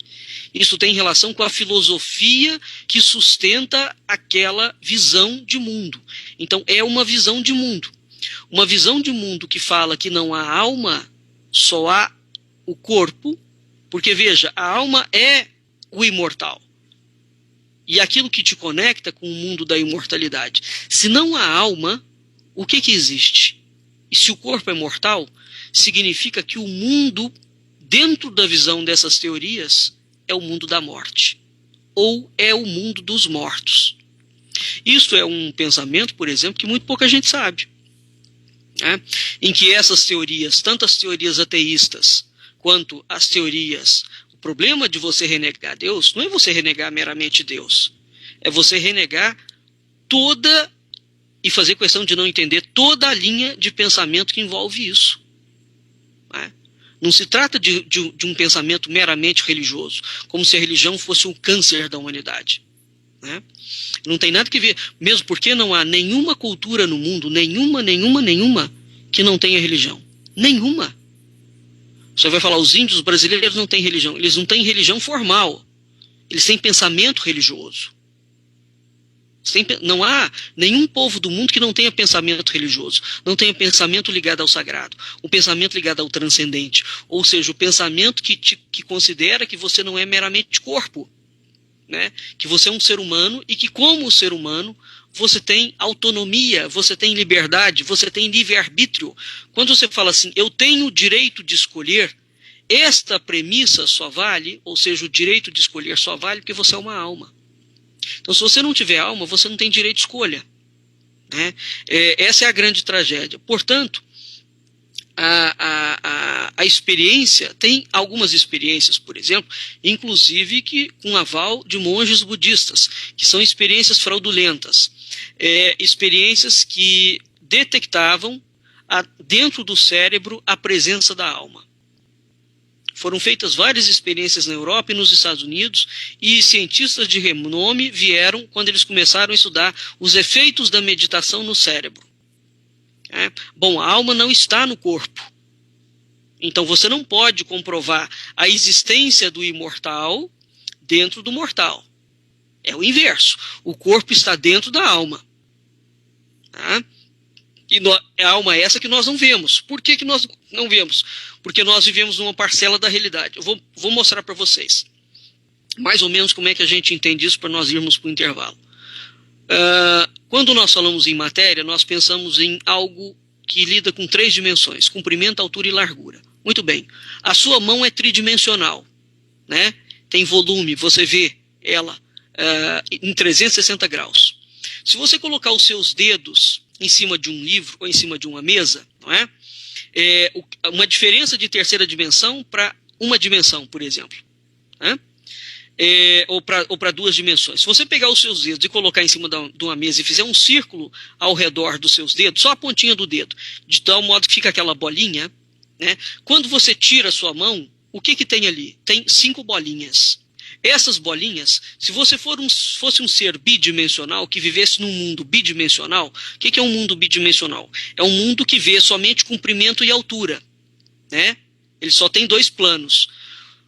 Isso tem relação com a filosofia que sustenta aquela visão de mundo. Então, é uma visão de mundo. Uma visão de mundo que fala que não há alma, só há o corpo, porque, veja, a alma é o imortal. E aquilo que te conecta com o mundo da imortalidade. Se não há alma, o que existe? E se o corpo é mortal, significa que o mundo, dentro da visão dessas teorias, é o mundo da morte. Ou é o mundo dos mortos. Isso é um pensamento, por exemplo, que muito pouca gente sabe. Em que essas teorias, tanto as teorias ateístas, quanto as teorias... O problema de você renegar Deus não é você renegar meramente Deus. É você renegar toda, e fazer questão de não entender toda a linha de pensamento que envolve isso. Não se trata de um pensamento meramente religioso, como se a religião fosse um câncer da humanidade. né? Não tem nada que ver, mesmo porque não há nenhuma cultura no mundo, nenhuma, que não tenha religião. Nenhuma. Você vai falar, os índios brasileiros não têm religião. Eles não têm religião formal. Eles têm pensamento religioso. Não há nenhum povo do mundo que não tenha pensamento religioso, não tenha pensamento ligado ao sagrado, um pensamento ligado ao transcendente, ou seja, o pensamento que considera que você não é meramente corpo, né? Que você é um ser humano e que, como ser humano, você tem autonomia, você tem liberdade, você tem livre-arbítrio. Quando você fala assim, eu tenho o direito de escolher, esta premissa só vale, ou seja, o direito de escolher só vale porque você é uma alma. Então, se você não tiver alma, você não tem direito de escolha, né? Essa é a grande tragédia. Portanto, a experiência, tem algumas experiências, por exemplo, inclusive que com aval de monges budistas, que são experiências fraudulentas, experiências que detectavam dentro do cérebro a presença da alma. Foram feitas várias experiências na Europa e nos Estados Unidos, e cientistas de renome vieram quando eles começaram a estudar os efeitos da meditação no cérebro. Bom, a alma não está no corpo. Então você não pode comprovar a existência do imortal dentro do mortal. É o inverso. O corpo está dentro da alma. E a alma é essa que nós não vemos. Por que nós não vemos? Porque nós vivemos numa parcela da realidade. Eu vou mostrar para vocês mais ou menos como é que a gente entende isso para nós irmos para o intervalo. Quando nós falamos em matéria, nós pensamos em algo que lida com 3 dimensões, comprimento, altura e largura. Muito bem. A sua mão é tridimensional, né? Tem volume, você vê ela em 360 graus. Se você colocar os seus dedos em cima de um livro ou em cima de uma mesa, não é? Uma diferença de terceira dimensão para uma dimensão, por exemplo, né? Ou para 2 dimensões. Se você pegar os seus dedos e colocar em cima de uma mesa e fizer um círculo ao redor dos seus dedos, só a pontinha do dedo, de tal modo que fica aquela bolinha, né? Quando você tira a sua mão, o que tem ali? Tem 5 bolinhas. Essas bolinhas, se você fosse um ser bidimensional, que vivesse num mundo bidimensional, o que é um mundo bidimensional? É um mundo que vê somente comprimento e altura, né? Ele só tem 2 planos.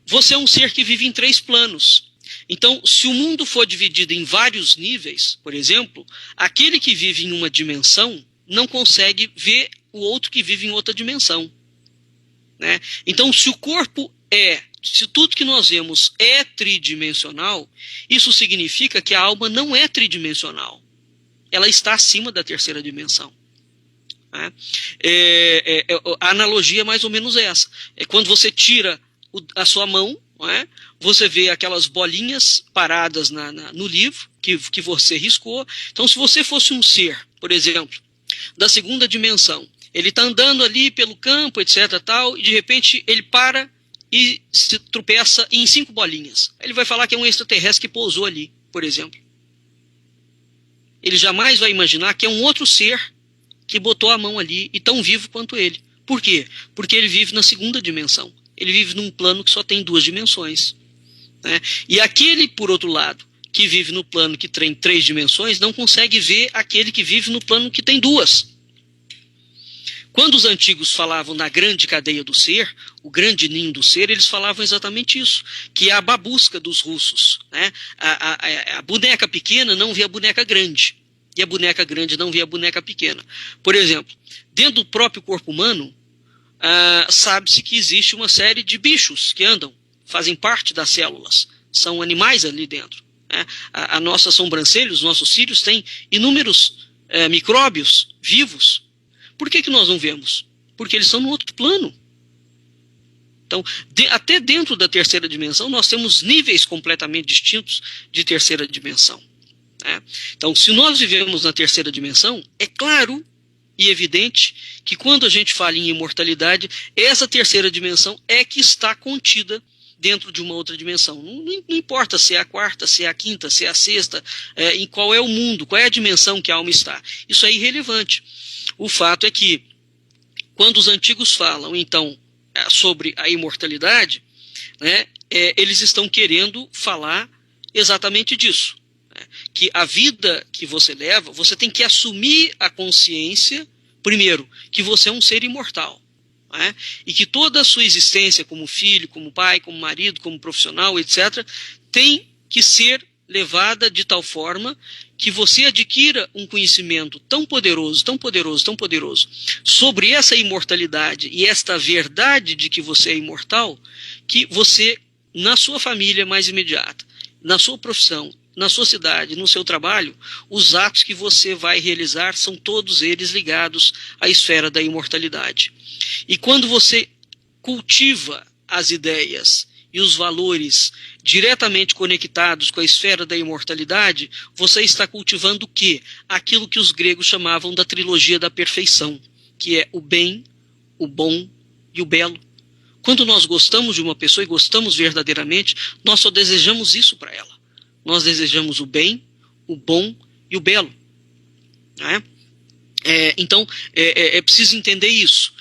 Você é um ser que vive em 3 planos. Então, se o mundo for dividido em vários níveis, por exemplo, aquele que vive em uma dimensão não consegue ver o outro que vive em outra dimensão, né? Então, se tudo que nós vemos é tridimensional, isso significa que a alma não é tridimensional. Ela está acima da terceira dimensão, né? A analogia é mais ou menos essa. Quando você tira a sua mão, não é? Você vê aquelas bolinhas paradas no livro que você riscou. Então, se você fosse um ser, por exemplo, da segunda dimensão, ele está andando ali pelo campo, etc. tal, e de repente ele para e se tropeça em 5 bolinhas. Ele vai falar que é um extraterrestre que pousou ali, por exemplo. Ele jamais vai imaginar que é um outro ser que botou a mão ali e tão vivo quanto ele. Por quê? Porque ele vive na segunda dimensão. Ele vive num plano que só tem 2 dimensões, né? E aquele, por outro lado, que vive no plano que tem 3 dimensões, não consegue ver aquele que vive no plano que tem 2. Quando os antigos falavam na grande cadeia do ser, o grande ninho do ser, eles falavam exatamente isso, que é a babusca dos russos, né? A boneca pequena não vê a boneca grande, e a boneca grande não vê a boneca pequena. Por exemplo, dentro do próprio corpo humano, sabe-se que existe uma série de bichos que andam, fazem parte das células, são animais ali dentro, né? A nossa sobrancelha, os nossos cílios têm inúmeros micróbios vivos. Por que nós não vemos? Porque eles estão no outro plano. Então, até dentro da terceira dimensão, nós temos níveis completamente distintos de terceira dimensão, né? Então, se nós vivemos na terceira dimensão, é claro e evidente que quando a gente fala em imortalidade, essa terceira dimensão é que está contida dentro de uma outra dimensão. Não importa se é a quarta, se é a quinta, se é a sexta, em qual é o mundo, qual é a dimensão que a alma está. Isso é irrelevante. O fato é que, quando os antigos falam, então, sobre a imortalidade, né, eles estão querendo falar exatamente disso, né, que a vida que você leva, você tem que assumir a consciência, primeiro, que você é um ser imortal. Né? E que toda a sua existência como filho, como pai, como marido, como profissional, etc., tem que ser levada de tal forma que você adquira um conhecimento tão poderoso, tão poderoso, tão poderoso sobre essa imortalidade e esta verdade de que você é imortal, que você, na sua família mais imediata, na sua profissão, na sua cidade, no seu trabalho, os atos que você vai realizar são todos eles ligados à esfera da imortalidade. E quando você cultiva as ideias e os valores diretamente conectados com a esfera da imortalidade, você está cultivando o quê? Aquilo que os gregos chamavam da trilogia da perfeição, que é o bem, o bom e o belo. Quando nós gostamos de uma pessoa e gostamos verdadeiramente, nós só desejamos isso para ela. Nós desejamos o bem, o bom e o belo. Né? Então, é preciso entender isso.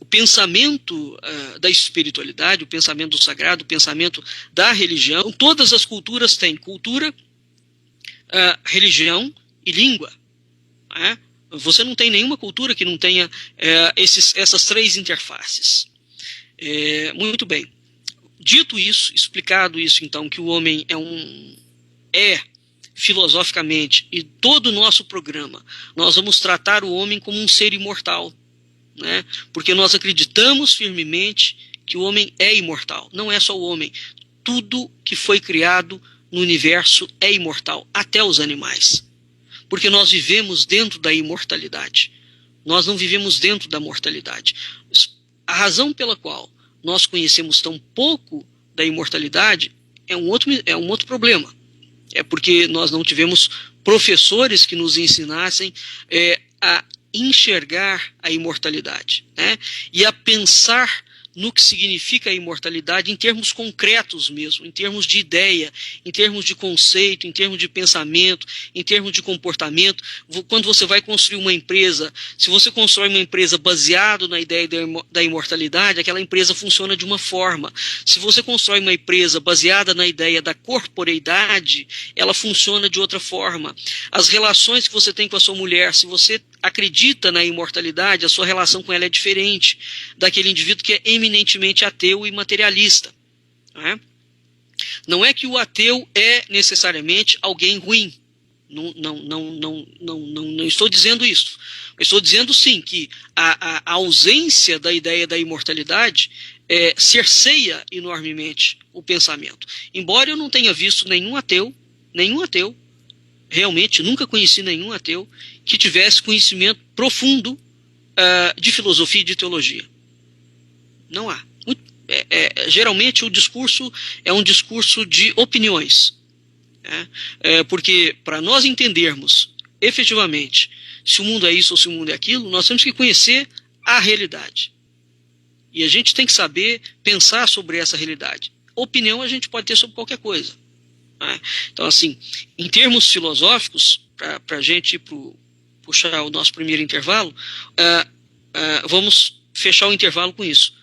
O pensamento da espiritualidade, o pensamento do sagrado, o pensamento da religião, todas as culturas têm cultura, religião e língua. Né? Você não tem nenhuma cultura que não tenha essas três interfaces. Muito bem. Dito isso, explicado isso, então, que o homem é filosoficamente, e todo o nosso programa, nós vamos tratar o homem como um ser imortal, né? Porque nós acreditamos firmemente que o homem é imortal. Não é só o homem. Tudo que foi criado no universo é imortal, até os animais. Porque nós vivemos dentro da imortalidade. Nós não vivemos dentro da mortalidade. A razão pela qual nós conhecemos tão pouco da imortalidade é um outro problema. É porque nós não tivemos professores que nos ensinassem a enxergar a imortalidade, né? E a pensar no que significa a imortalidade em termos concretos mesmo, em termos de ideia, em termos de conceito, em termos de pensamento, em termos de comportamento. Quando você vai construir uma empresa, se você constrói uma empresa baseado na ideia da imortalidade, aquela empresa funciona de uma forma. Se você constrói uma empresa baseada na ideia da corporeidade, ela funciona de outra forma. As relações que você tem com a sua mulher, se você acredita na imortalidade, a sua relação com ela é diferente daquele indivíduo que é eminentemente ateu e materialista. Não é que o ateu é necessariamente alguém ruim. Não estou dizendo isso. Eu estou dizendo sim que a ausência da ideia da imortalidade cerceia enormemente o pensamento. Embora eu não tenha visto nenhum ateu, realmente nunca conheci nenhum ateu que tivesse conhecimento profundo de filosofia e de teologia. Não há. Geralmente o discurso é um discurso de opiniões. Porque para nós entendermos efetivamente se o mundo é isso ou se o mundo é aquilo, nós temos que conhecer a realidade. E a gente tem que saber pensar sobre essa realidade. Opinião a gente pode ter sobre qualquer coisa. Então, assim, em termos filosóficos, para a gente puxar o nosso primeiro intervalo, vamos fechar o intervalo com isso.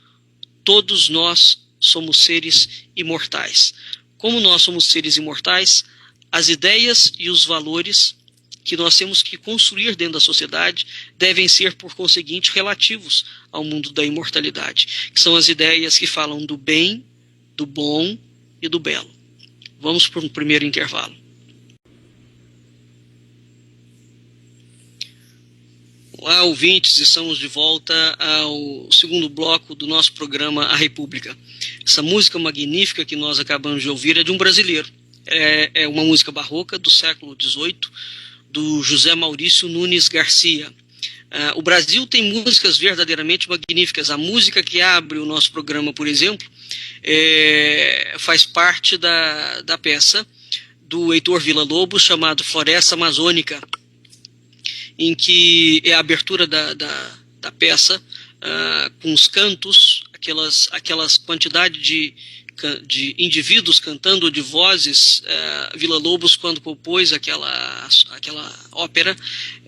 Todos nós somos seres imortais. Como nós somos seres imortais, as ideias e os valores que nós temos que construir dentro da sociedade devem ser, por conseguinte, relativos ao mundo da imortalidade, que são as ideias que falam do bem, do bom e do belo. Vamos para um primeiro intervalo. Olá, ouvintes, estamos de volta ao segundo bloco do nosso programa A República. Essa música magnífica que nós acabamos de ouvir é de um brasileiro. É uma música barroca do século XVIII, do José Maurício Nunes Garcia. O Brasil tem músicas verdadeiramente magníficas. A música que abre o nosso programa, por exemplo, faz parte da peça do Heitor Villa-Lobos, chamado Floresta Amazônica, em que é a abertura da peça, com os cantos, aquelas quantidade de indivíduos cantando, de vozes. Villa-Lobos, quando compôs aquela ópera,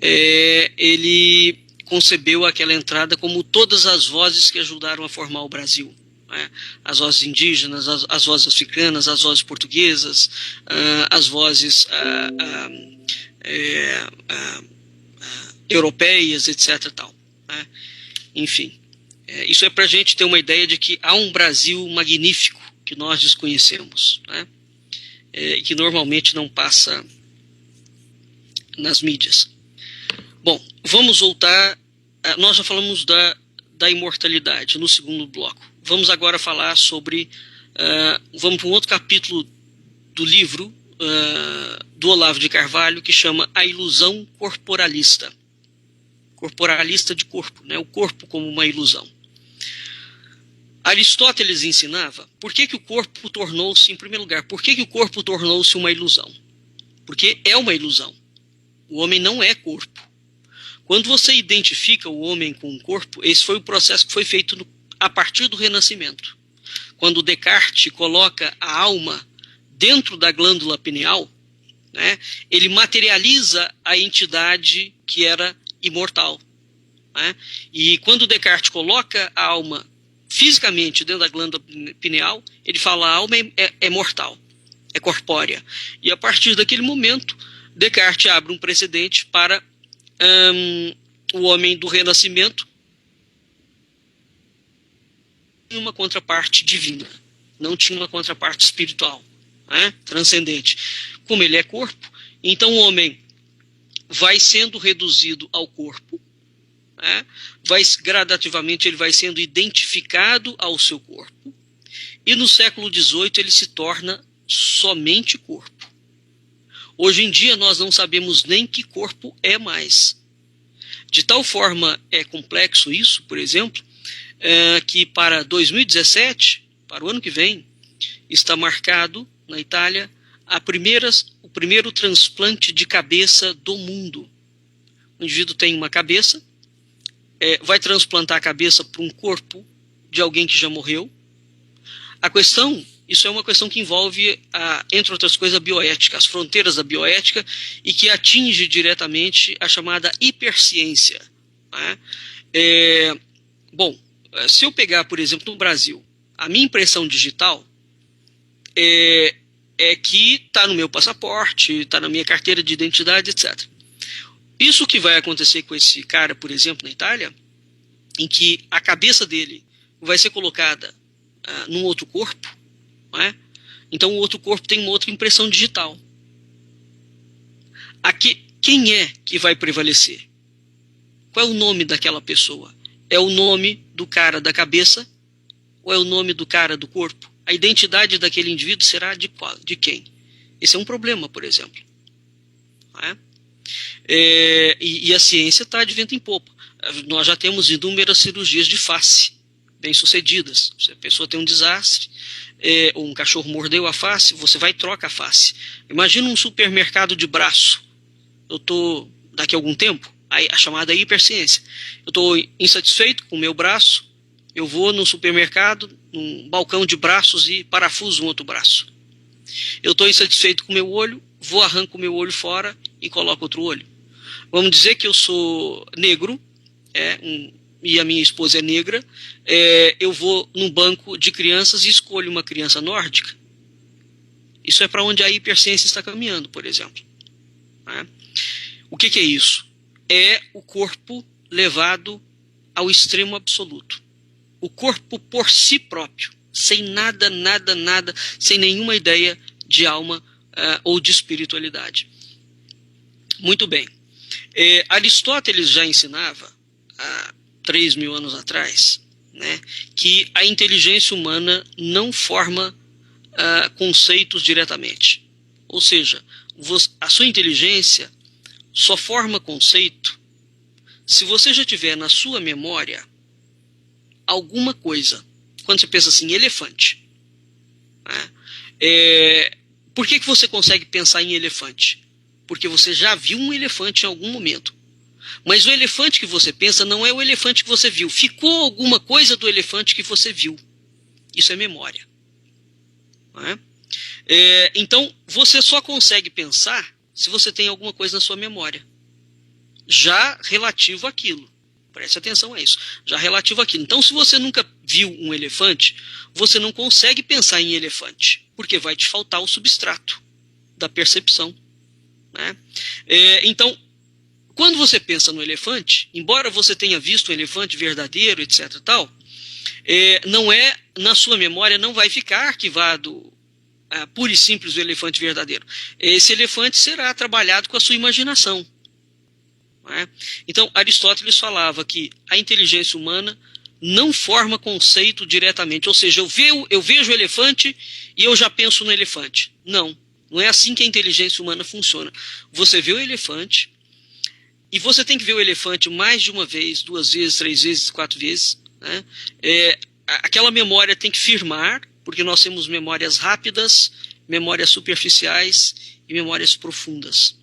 ele concebeu aquela entrada como todas as vozes que ajudaram a formar o Brasil. né? As vozes indígenas, as vozes africanas, as vozes portuguesas, as vozes europeias, etc. Tal, né? Enfim, isso é para a gente ter uma ideia de que há um Brasil magnífico que nós desconhecemos, né? Que normalmente não passa nas mídias. Bom, vamos voltar. Nós já falamos da imortalidade no segundo bloco. Vamos agora falar sobre. Vamos para um outro capítulo do livro do Olavo de Carvalho, que chama A Ilusão Corporalista. Corporalista de corpo, né? O corpo como uma ilusão. Aristóteles ensinava por que o corpo tornou-se, em primeiro lugar, por que o corpo tornou-se uma ilusão? Porque é uma ilusão. O homem não é corpo. Quando você identifica o homem com o corpo, esse foi o processo que foi feito a partir do Renascimento. Quando Descartes coloca a alma dentro da glândula pineal, né, ele materializa a entidade que era imortal, né? E quando Descartes coloca a alma fisicamente dentro da glândula pineal, ele fala: a alma é mortal, é corpórea. E a partir daquele momento, Descartes abre um precedente para o homem do Renascimento tinha uma contraparte divina, não tinha uma contraparte espiritual, né, transcendente. Como ele é corpo, então o homem vai sendo reduzido ao corpo, né, gradativamente ele vai sendo identificado ao seu corpo, e no século XVIII ele se torna somente corpo. Hoje em dia nós não sabemos nem que corpo é mais. De tal forma é complexo isso, por exemplo, que para 2017, para o ano que vem, está marcado na Itália o primeiro transplante de cabeça do mundo. O indivíduo tem uma cabeça, vai transplantar a cabeça para um corpo de alguém que já morreu. Isso é uma questão que envolve, entre outras coisas, a bioética, as fronteiras da bioética, e que atinge diretamente a chamada hiperciência, né? Bom, se eu pegar, por exemplo, no Brasil, a minha impressão digital é que está no meu passaporte, está na minha carteira de identidade, etc. Isso que vai acontecer com esse cara, por exemplo, na Itália, em que a cabeça dele vai ser colocada num outro corpo, né? Então o outro corpo tem uma outra impressão digital. Aqui, quem é que vai prevalecer? Qual é o nome daquela pessoa? É o nome do cara da cabeça ou é o nome do cara do corpo? A identidade daquele indivíduo será de quem? Esse é um problema, por exemplo. Né? E a ciência está de vento em popa. Nós já temos inúmeras cirurgias de face bem-sucedidas. Se a pessoa tem um desastre, ou um cachorro mordeu a face, você vai e troca a face. Imagina um supermercado de braço. Eu estou, daqui a algum tempo, a chamada hiperciência. Eu estou insatisfeito com o meu braço, eu vou no supermercado, num balcão de braços e parafuso um outro braço. Eu estou insatisfeito com o meu olho, arranco o meu olho fora e coloco outro olho. Vamos dizer que eu sou negro, e a minha esposa é negra, eu vou num banco de crianças e escolho uma criança nórdica. Isso é para onde a hiperciência está caminhando, por exemplo. Né? O que é isso? É o corpo levado ao extremo absoluto. O corpo por si próprio, sem nada, sem nenhuma ideia de alma ou de espiritualidade. Muito bem. Aristóteles já ensinava, há 3.000 anos atrás, né, que a inteligência humana não forma conceitos diretamente. Ou seja, a sua inteligência só forma conceito se você já tiver na sua memória alguma coisa. Quando você pensa assim, elefante. Né, por que você consegue pensar em elefante? Porque você já viu um elefante em algum momento. Mas o elefante que você pensa não é o elefante que você viu. Ficou alguma coisa do elefante que você viu. Isso é memória. Não é? Então, você só consegue pensar se você tem alguma coisa na sua memória, já relativo àquilo. Preste atenção a isso. Já relativo àquilo. Então, se você nunca viu um elefante, você não consegue pensar em elefante, porque vai te faltar o substrato da percepção, né? Então, quando você pensa no elefante, embora você tenha visto o elefante verdadeiro, etc. e tal, não é, na sua memória, não vai ficar arquivado puro e simples o elefante verdadeiro. Esse elefante será trabalhado com a sua imaginação. Então, Aristóteles falava que a inteligência humana não forma conceito diretamente, ou seja, eu vejo o elefante e eu já penso no elefante. Não é assim que a inteligência humana funciona. Você vê o elefante e você tem que ver o elefante mais de uma vez, 2 vezes, 3 vezes, 4 vezes, né? Aquela memória tem que firmar, porque nós temos memórias rápidas, memórias superficiais e memórias profundas,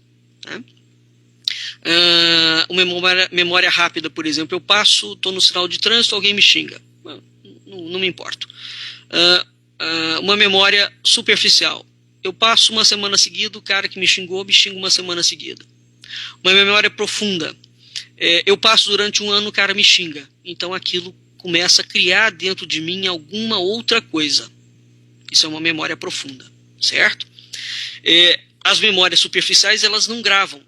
né? Uma memória rápida, por exemplo, eu estou no sinal de trânsito, alguém me xinga, não me importo. Uma memória superficial, eu passo uma semana seguida, o cara que me xingou me xinga uma semana seguida. Uma memória profunda, eu passo durante um ano, o cara me xinga, então aquilo começa a criar dentro de mim alguma outra coisa. Isso é uma memória profunda, certo? As memórias superficiais, elas não gravam.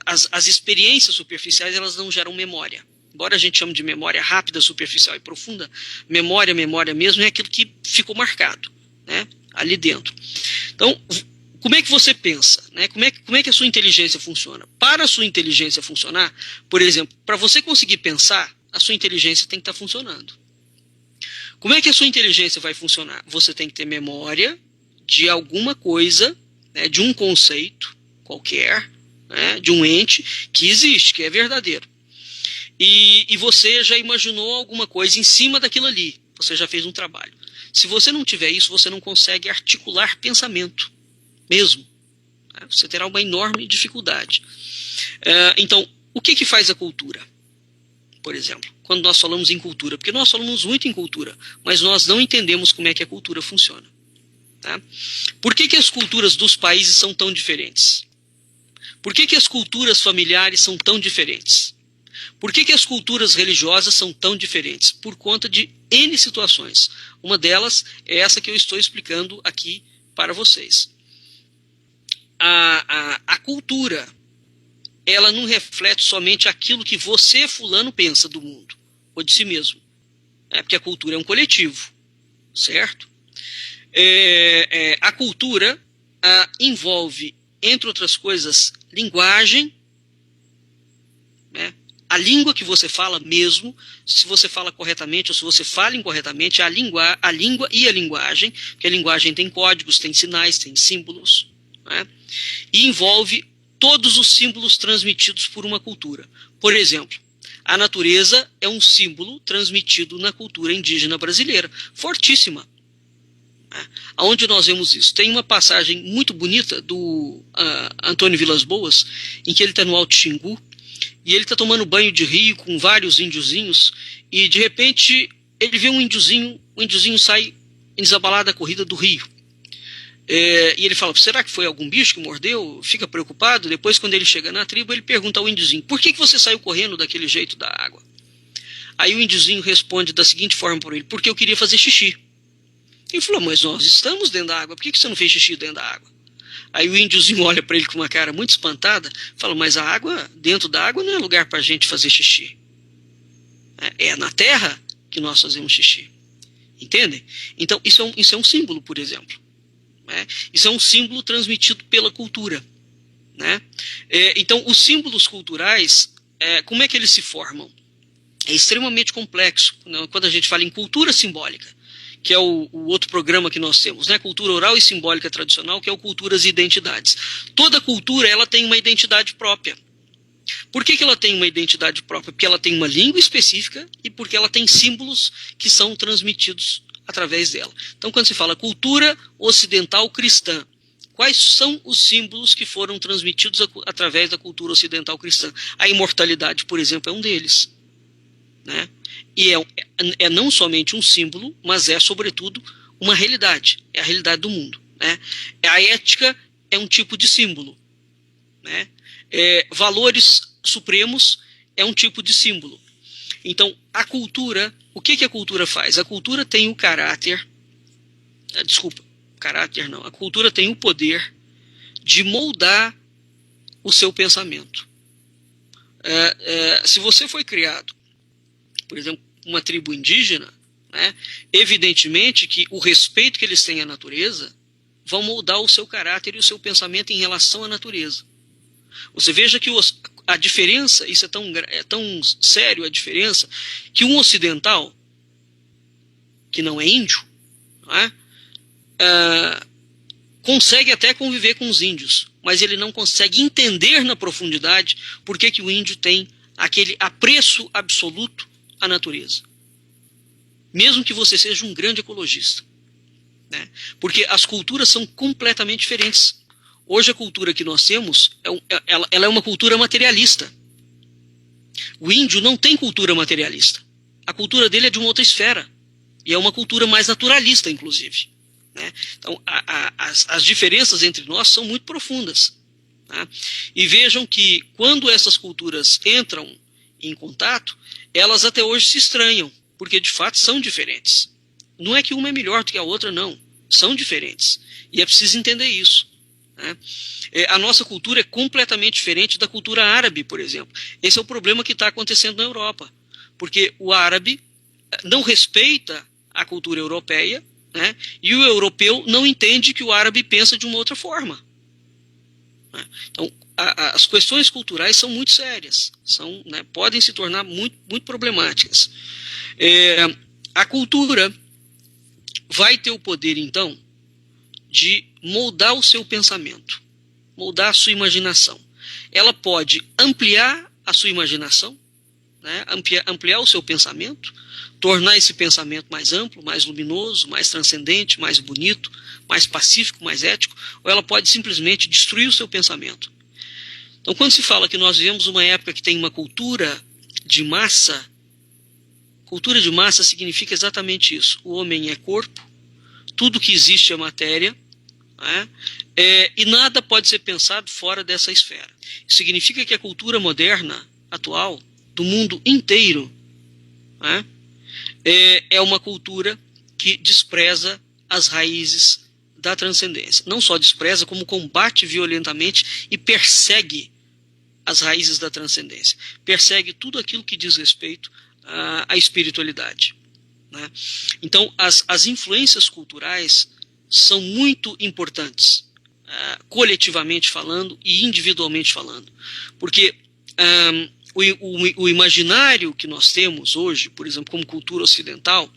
As experiências superficiais, elas não geram memória. Embora a gente chame de memória rápida, superficial e profunda, memória mesmo é aquilo que ficou marcado, né, ali dentro. Então, como é que você pensa, né? Como é que a sua inteligência funciona? Para a sua inteligência funcionar, por exemplo, para você conseguir pensar, a sua inteligência tem que estar funcionando. Como é que a sua inteligência vai funcionar? Você tem que ter memória de alguma coisa, né, de um conceito qualquer, né, de um ente que existe, que é verdadeiro. E você já imaginou alguma coisa em cima daquilo ali. Você já fez um trabalho. Se você não tiver isso, você não consegue articular pensamento mesmo. Né? Você terá uma enorme dificuldade. Então, o que faz a cultura? Por exemplo, quando nós falamos em cultura, porque nós falamos muito em cultura, mas nós não entendemos como é que a cultura funciona. Tá? Por que as culturas dos países são tão diferentes? Por que as culturas familiares são tão diferentes? Por que as culturas religiosas são tão diferentes? Por conta de N situações. Uma delas é essa que eu estou explicando aqui para vocês. A cultura, ela não reflete somente aquilo que você, fulano, pensa do mundo, ou de si mesmo. Porque a cultura é um coletivo, certo? A cultura envolve, entre outras coisas, linguagem, né? A língua que você fala mesmo, se você fala corretamente ou se você fala incorretamente, a língua e a linguagem, porque a linguagem tem códigos, tem sinais, tem símbolos, né? E envolve todos os símbolos transmitidos por uma cultura. Por exemplo, a natureza é um símbolo transmitido na cultura indígena brasileira, fortíssima. Aonde nós vemos isso? Tem uma passagem muito bonita do Antônio Vilas Boas, em que ele está no Alto Xingu, e ele está tomando banho de rio com vários índiozinhos, e de repente ele vê um índiozinho, o índiozinho sai desabalado da corrida do rio. E ele fala, será que foi algum bicho que mordeu? Fica preocupado. Depois, quando ele chega na tribo, ele pergunta ao índiozinho, por que você saiu correndo daquele jeito da água? Aí o índiozinho responde da seguinte forma para ele, porque eu queria fazer xixi. Ele falou, mas nós estamos dentro da água, por que você não fez xixi dentro da água? Aí o índiozinho olha para ele com uma cara muito espantada, fala, mas a água, dentro da água não é lugar para a gente fazer xixi. É na terra que nós fazemos xixi. Entendem? Então, isso é um símbolo, por exemplo. Né? Isso é um símbolo transmitido pela cultura. Né? Então, os símbolos culturais, como é que eles se formam? É extremamente complexo, né? Quando a gente fala em cultura simbólica, que é o outro programa que nós temos, né? Cultura oral e simbólica tradicional, que é o Culturas e Identidades. Toda cultura ela tem uma identidade própria. Por que ela tem uma identidade própria? Porque ela tem uma língua específica e porque ela tem símbolos que são transmitidos através dela. Então, quando se fala cultura ocidental cristã, quais são os símbolos que foram transmitidos através da cultura ocidental cristã? A imortalidade, por exemplo, é um deles. Né? E é não somente um símbolo, mas é, sobretudo, uma realidade. É a realidade do mundo. Né? A ética é um tipo de símbolo. Né? Valores supremos é um tipo de símbolo. Então, a cultura, o que a cultura faz? A cultura tem o caráter, a cultura tem o poder de moldar o seu pensamento. Se você foi criado, por exemplo, uma tribo indígena, né, evidentemente que o respeito que eles têm à natureza vão moldar o seu caráter e o seu pensamento em relação à natureza. Você veja que a diferença, isso é tão sério a diferença, que um ocidental, que não é índio, não é? Consegue até conviver com os índios, mas ele não consegue entender na profundidade por que o índio tem aquele apreço absoluto à natureza. Mesmo que você seja um grande ecologista. Né? Porque as culturas são completamente diferentes. Hoje a cultura que nós temos, ela é uma cultura materialista. O índio não tem cultura materialista. A cultura dele é de uma outra esfera. E é uma cultura mais naturalista, inclusive. Né? Então, as diferenças entre nós são muito profundas. Tá? E vejam que quando essas culturas entram em contato, elas até hoje se estranham, porque de fato são diferentes. Não é que uma é melhor do que a outra, não. São diferentes. E é preciso entender isso. Né? A nossa cultura é completamente diferente da cultura árabe, por exemplo. Esse é o problema que está acontecendo na Europa. Porque o árabe não respeita a cultura europeia, né? E o europeu não entende que o árabe pensa de uma outra forma. Né? Então, as questões culturais são muito sérias, né, podem se tornar muito, muito problemáticas. A cultura vai ter o poder, então, de moldar o seu pensamento, moldar a sua imaginação. Ela pode ampliar a sua imaginação, né, ampliar o seu pensamento, tornar esse pensamento mais amplo, mais luminoso, mais transcendente, mais bonito, mais pacífico, mais ético, ou ela pode simplesmente destruir o seu pensamento. Então, quando se fala que nós vivemos uma época que tem uma cultura de massa significa exatamente isso. O homem é corpo, tudo que existe é matéria, né, e nada pode ser pensado fora dessa esfera. Isso significa que a cultura moderna, atual, do mundo inteiro, né, é uma cultura que despreza as raízes da transcendência. Não só despreza, como combate violentamente e persegue as raízes da transcendência. Persegue tudo aquilo que diz respeito à espiritualidade. Né? Então, as influências culturais são muito importantes, coletivamente falando e individualmente falando. Porque o imaginário que nós temos hoje, por exemplo, como cultura ocidental,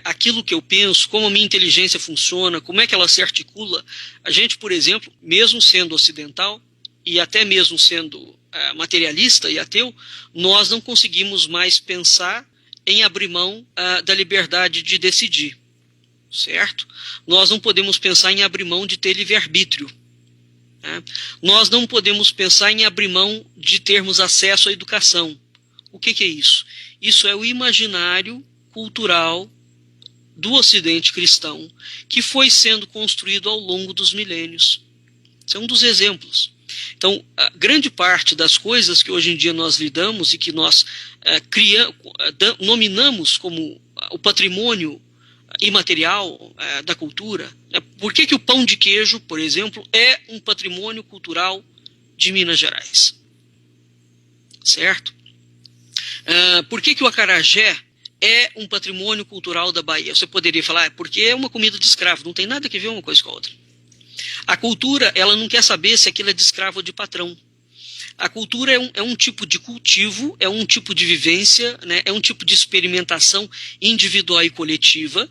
aquilo que eu penso, como a minha inteligência funciona, como é que ela se articula. A gente, por exemplo, mesmo sendo ocidental e até mesmo sendo materialista e ateu, nós não conseguimos mais pensar em abrir mão da liberdade de decidir, certo? Nós não podemos pensar em abrir mão de ter livre-arbítrio. Né? Nós não podemos pensar em abrir mão de termos acesso à educação. O que é isso? Isso é o imaginário cultural do Ocidente cristão que foi sendo construído ao longo dos milênios. Esse é um dos exemplos. Então, a grande parte das coisas que hoje em dia nós lidamos e que nós nominamos como o patrimônio imaterial da cultura. Por que o pão de queijo, por exemplo, é um patrimônio cultural de Minas Gerais? Certo? Por que o acarajé é um patrimônio cultural da Bahia? Você poderia falar, porque é uma comida de escravo, não tem nada a ver uma coisa com a outra. A cultura, ela não quer saber se aquilo é de escravo ou de patrão. A cultura é um tipo de cultivo, é um tipo de vivência, né, é um tipo de experimentação individual e coletiva,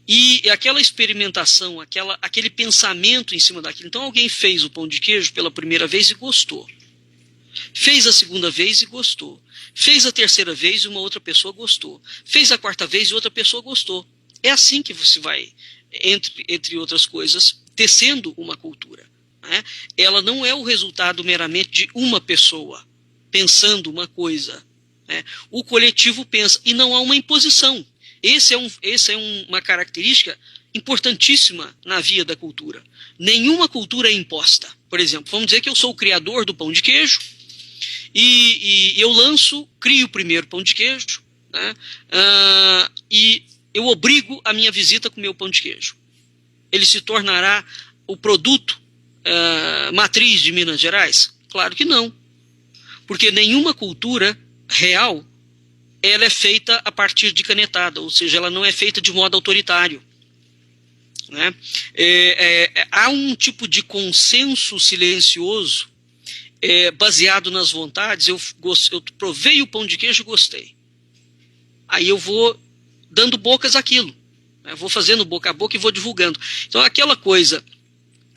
e aquela experimentação, aquele pensamento em cima daquilo. Então alguém fez o pão de queijo pela primeira vez e gostou. Fez a segunda vez e gostou. Fez a terceira vez e uma outra pessoa gostou. Fez a quarta vez e outra pessoa gostou. É assim que você vai, entre outras coisas, tecendo uma cultura. Né? Ela não é o resultado meramente de uma pessoa pensando uma coisa. Né? O coletivo pensa, e não há uma imposição. Essa é uma característica importantíssima na via da cultura. Nenhuma cultura é imposta. Por exemplo, vamos dizer que eu sou o criador do pão de queijo, e eu crio o primeiro pão de queijo, né? E eu obrigo a minha visita a comer o pão de queijo. Ele se tornará o produto matriz de Minas Gerais? Claro que não. Porque nenhuma cultura real ela é feita a partir de canetada, ou seja, ela não é feita de modo autoritário. Né? Há um tipo de consenso silencioso baseado nas vontades. Eu provei o pão de queijo e gostei. Aí eu vou dando bocas àquilo. Né? Vou fazendo boca a boca e vou divulgando. Então aquela coisa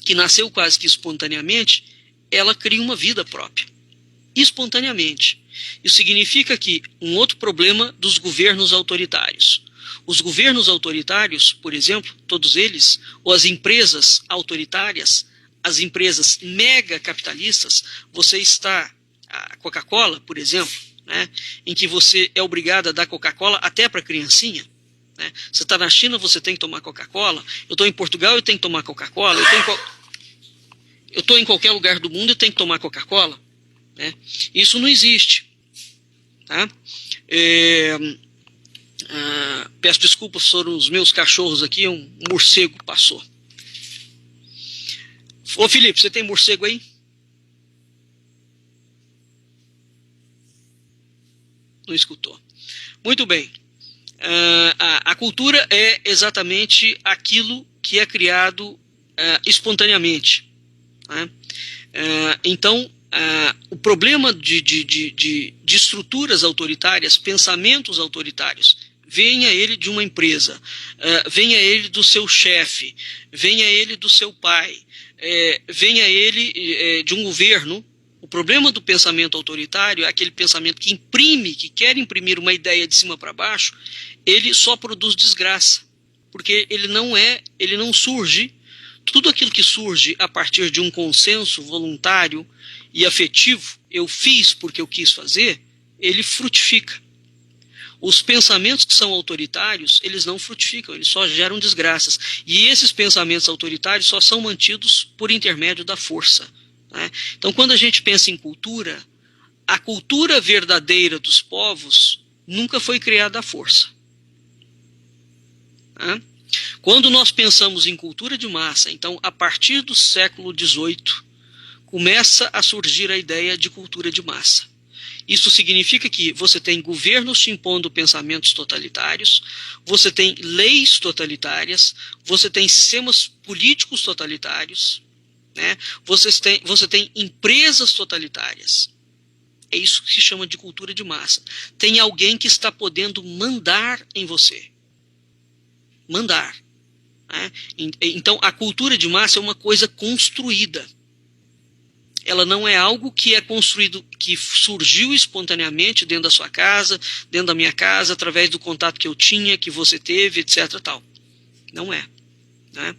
que nasceu quase que espontaneamente, ela cria uma vida própria. Espontaneamente. Isso significa que um outro problema dos governos autoritários. Os governos autoritários, por exemplo, todos eles, ou as empresas autoritárias, as empresas mega capitalistas, você está, a Coca-Cola, por exemplo, né, em que você é obrigado a dar Coca-Cola até para a criancinha. Né? Você está na China, você tem que tomar Coca-Cola. Eu estou em Portugal, eu tenho que tomar Coca-Cola. Eu estou em qualquer lugar do mundo e tenho que tomar Coca-Cola. Né? Isso não existe. Tá? Peço desculpas, foram os meus cachorros aqui, um morcego passou. Ô Felipe, você tem morcego aí? Não escutou. Muito bem. A cultura é exatamente aquilo que é criado espontaneamente. Né? Então, o problema de estruturas autoritárias, pensamentos autoritários, venha ele de uma empresa, venha ele do seu chefe, venha ele do seu pai, venha ele de um governo. O problema do pensamento autoritário é aquele pensamento que quer imprimir uma ideia de cima para baixo. Ele só produz desgraça, porque ele não surge. Tudo aquilo que surge a partir de um consenso voluntário e afetivo, eu fiz porque eu quis fazer, ele frutifica. Os pensamentos que são autoritários, eles não frutificam, eles só geram desgraças. E esses pensamentos autoritários só são mantidos por intermédio da força. Né? Então, quando a gente pensa em cultura, a cultura verdadeira dos povos nunca foi criada à força. Né? Quando nós pensamos em cultura de massa, então, a partir do século XVIII, começa a surgir a ideia de cultura de massa. Isso significa que você tem governos te impondo pensamentos totalitários, você tem leis totalitárias, você tem sistemas políticos totalitários, né? Você tem empresas totalitárias. É isso que se chama de cultura de massa. Tem alguém que está podendo mandar em você. Mandar. Né? Então, a cultura de massa é uma coisa construída. Ela não é algo que é construído, que surgiu espontaneamente dentro da sua casa, dentro da minha casa, através do contato que eu tinha, que você teve, etc. Tal. Não é. Né?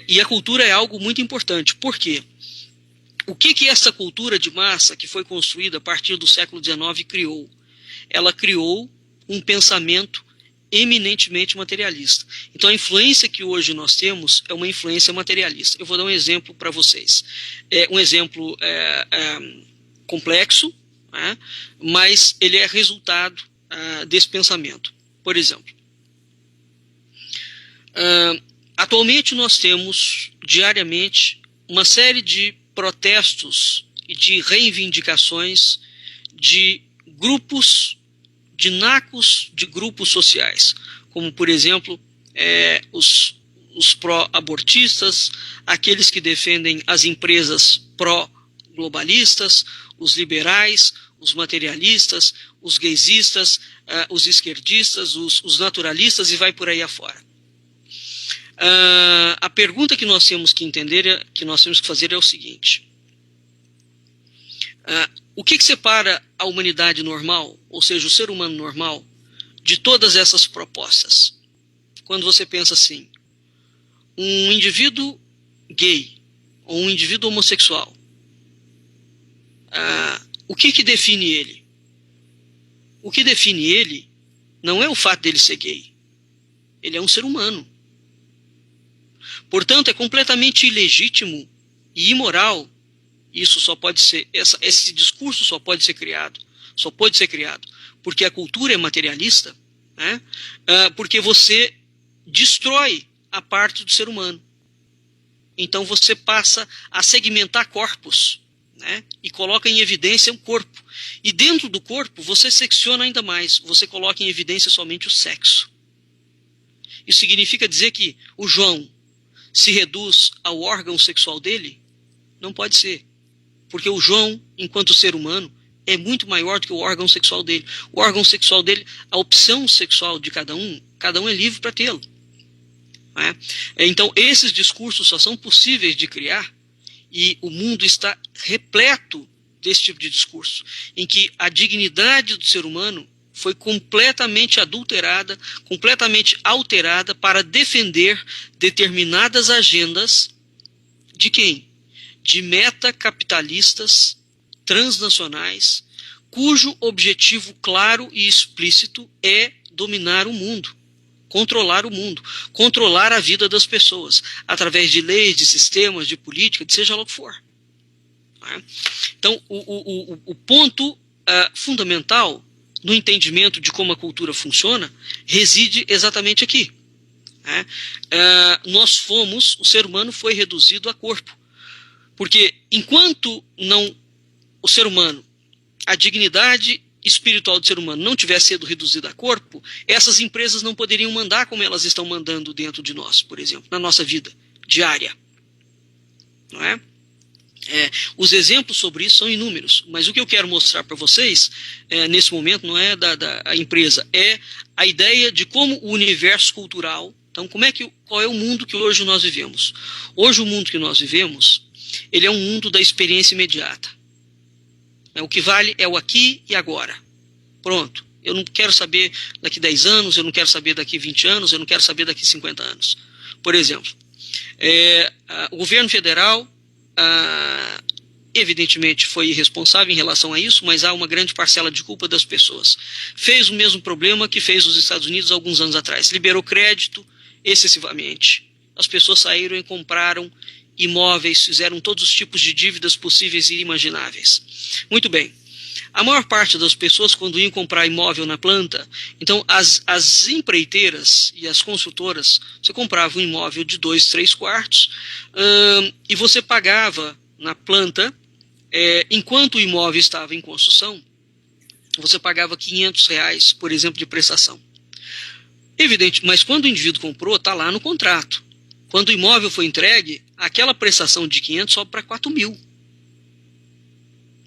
E a cultura é algo muito importante. Por quê? O que essa cultura de massa, que foi construída a partir do século XIX, criou? Ela criou um pensamento eminentemente materialista. Então a influência que hoje nós temos é uma influência materialista. Eu vou dar um exemplo para vocês. Um exemplo complexo, né, mas ele é resultado desse pensamento. Por exemplo, atualmente nós temos diariamente uma série de protestos e de reivindicações de grupos, de nacos de grupos sociais, como, por exemplo, os pró-abortistas, aqueles que defendem as empresas pró-globalistas, os liberais, os materialistas, os gaysistas, os esquerdistas, os naturalistas e vai por aí afora. A pergunta que nós temos que entender, que nós temos que fazer é o seguinte: o que separa a humanidade normal, ou seja, o ser humano normal, de todas essas propostas? Quando você pensa assim, um indivíduo gay ou um indivíduo homossexual, o que define ele? O que define ele não é o fato dele ser gay. Ele é um ser humano. Portanto, é completamente ilegítimo e imoral isso só pode ser, esse discurso só pode ser criado, porque a cultura é materialista, né? Porque você destrói a parte do ser humano. Então você passa a segmentar corpos, né? E coloca em evidência um corpo. E dentro do corpo você secciona ainda mais, você coloca em evidência somente o sexo. Isso significa dizer que o João se reduz ao órgão sexual dele? Não pode ser. Porque o João, enquanto ser humano, é muito maior do que o órgão sexual dele. O órgão sexual dele, a opção sexual de cada um é livre para tê-lo. Né? Então, esses discursos só são possíveis de criar, e o mundo está repleto desse tipo de discurso, em que a dignidade do ser humano foi completamente adulterada, completamente alterada para defender determinadas agendas de quem? De metacapitalistas transnacionais, cujo objetivo claro e explícito é dominar o mundo, controlar a vida das pessoas, através de leis, de sistemas, de política, de seja lá o que for. Então, o ponto fundamental no entendimento de como a cultura funciona reside exatamente aqui. O ser humano foi reduzido a corpo. Porque enquanto o ser humano, a dignidade espiritual do ser humano não tivesse sido reduzida a corpo, essas empresas não poderiam mandar como elas estão mandando dentro de nós, por exemplo, na nossa vida diária. Não é? Os exemplos sobre isso são inúmeros, mas o que eu quero mostrar para vocês, nesse momento, não é da empresa, é a ideia de como o universo cultural. Então, qual é o mundo que hoje nós vivemos? Hoje o mundo que nós vivemos, ele é um mundo da experiência imediata. O que vale é o aqui e agora. Pronto. Eu não quero saber daqui 10 anos, eu não quero saber daqui 20 anos, eu não quero saber daqui 50 anos. Por exemplo, o governo federal, evidentemente, foi irresponsável em relação a isso, mas há uma grande parcela de culpa das pessoas. Fez o mesmo problema que fez os Estados Unidos alguns anos atrás. Liberou crédito excessivamente. As pessoas saíram e compraram imóveis, fizeram todos os tipos de dívidas possíveis e imagináveis. Muito bem. A maior parte das pessoas, quando iam comprar imóvel na planta, então as empreiteiras e as consultoras, você comprava um imóvel de 2, 3 quartos e você pagava na planta, enquanto o imóvel estava em construção, você pagava R$500, por exemplo, de prestação. Evidente, mas quando o indivíduo comprou, está lá no contrato. Quando o imóvel foi entregue, aquela prestação de 500 sobe para 4.000.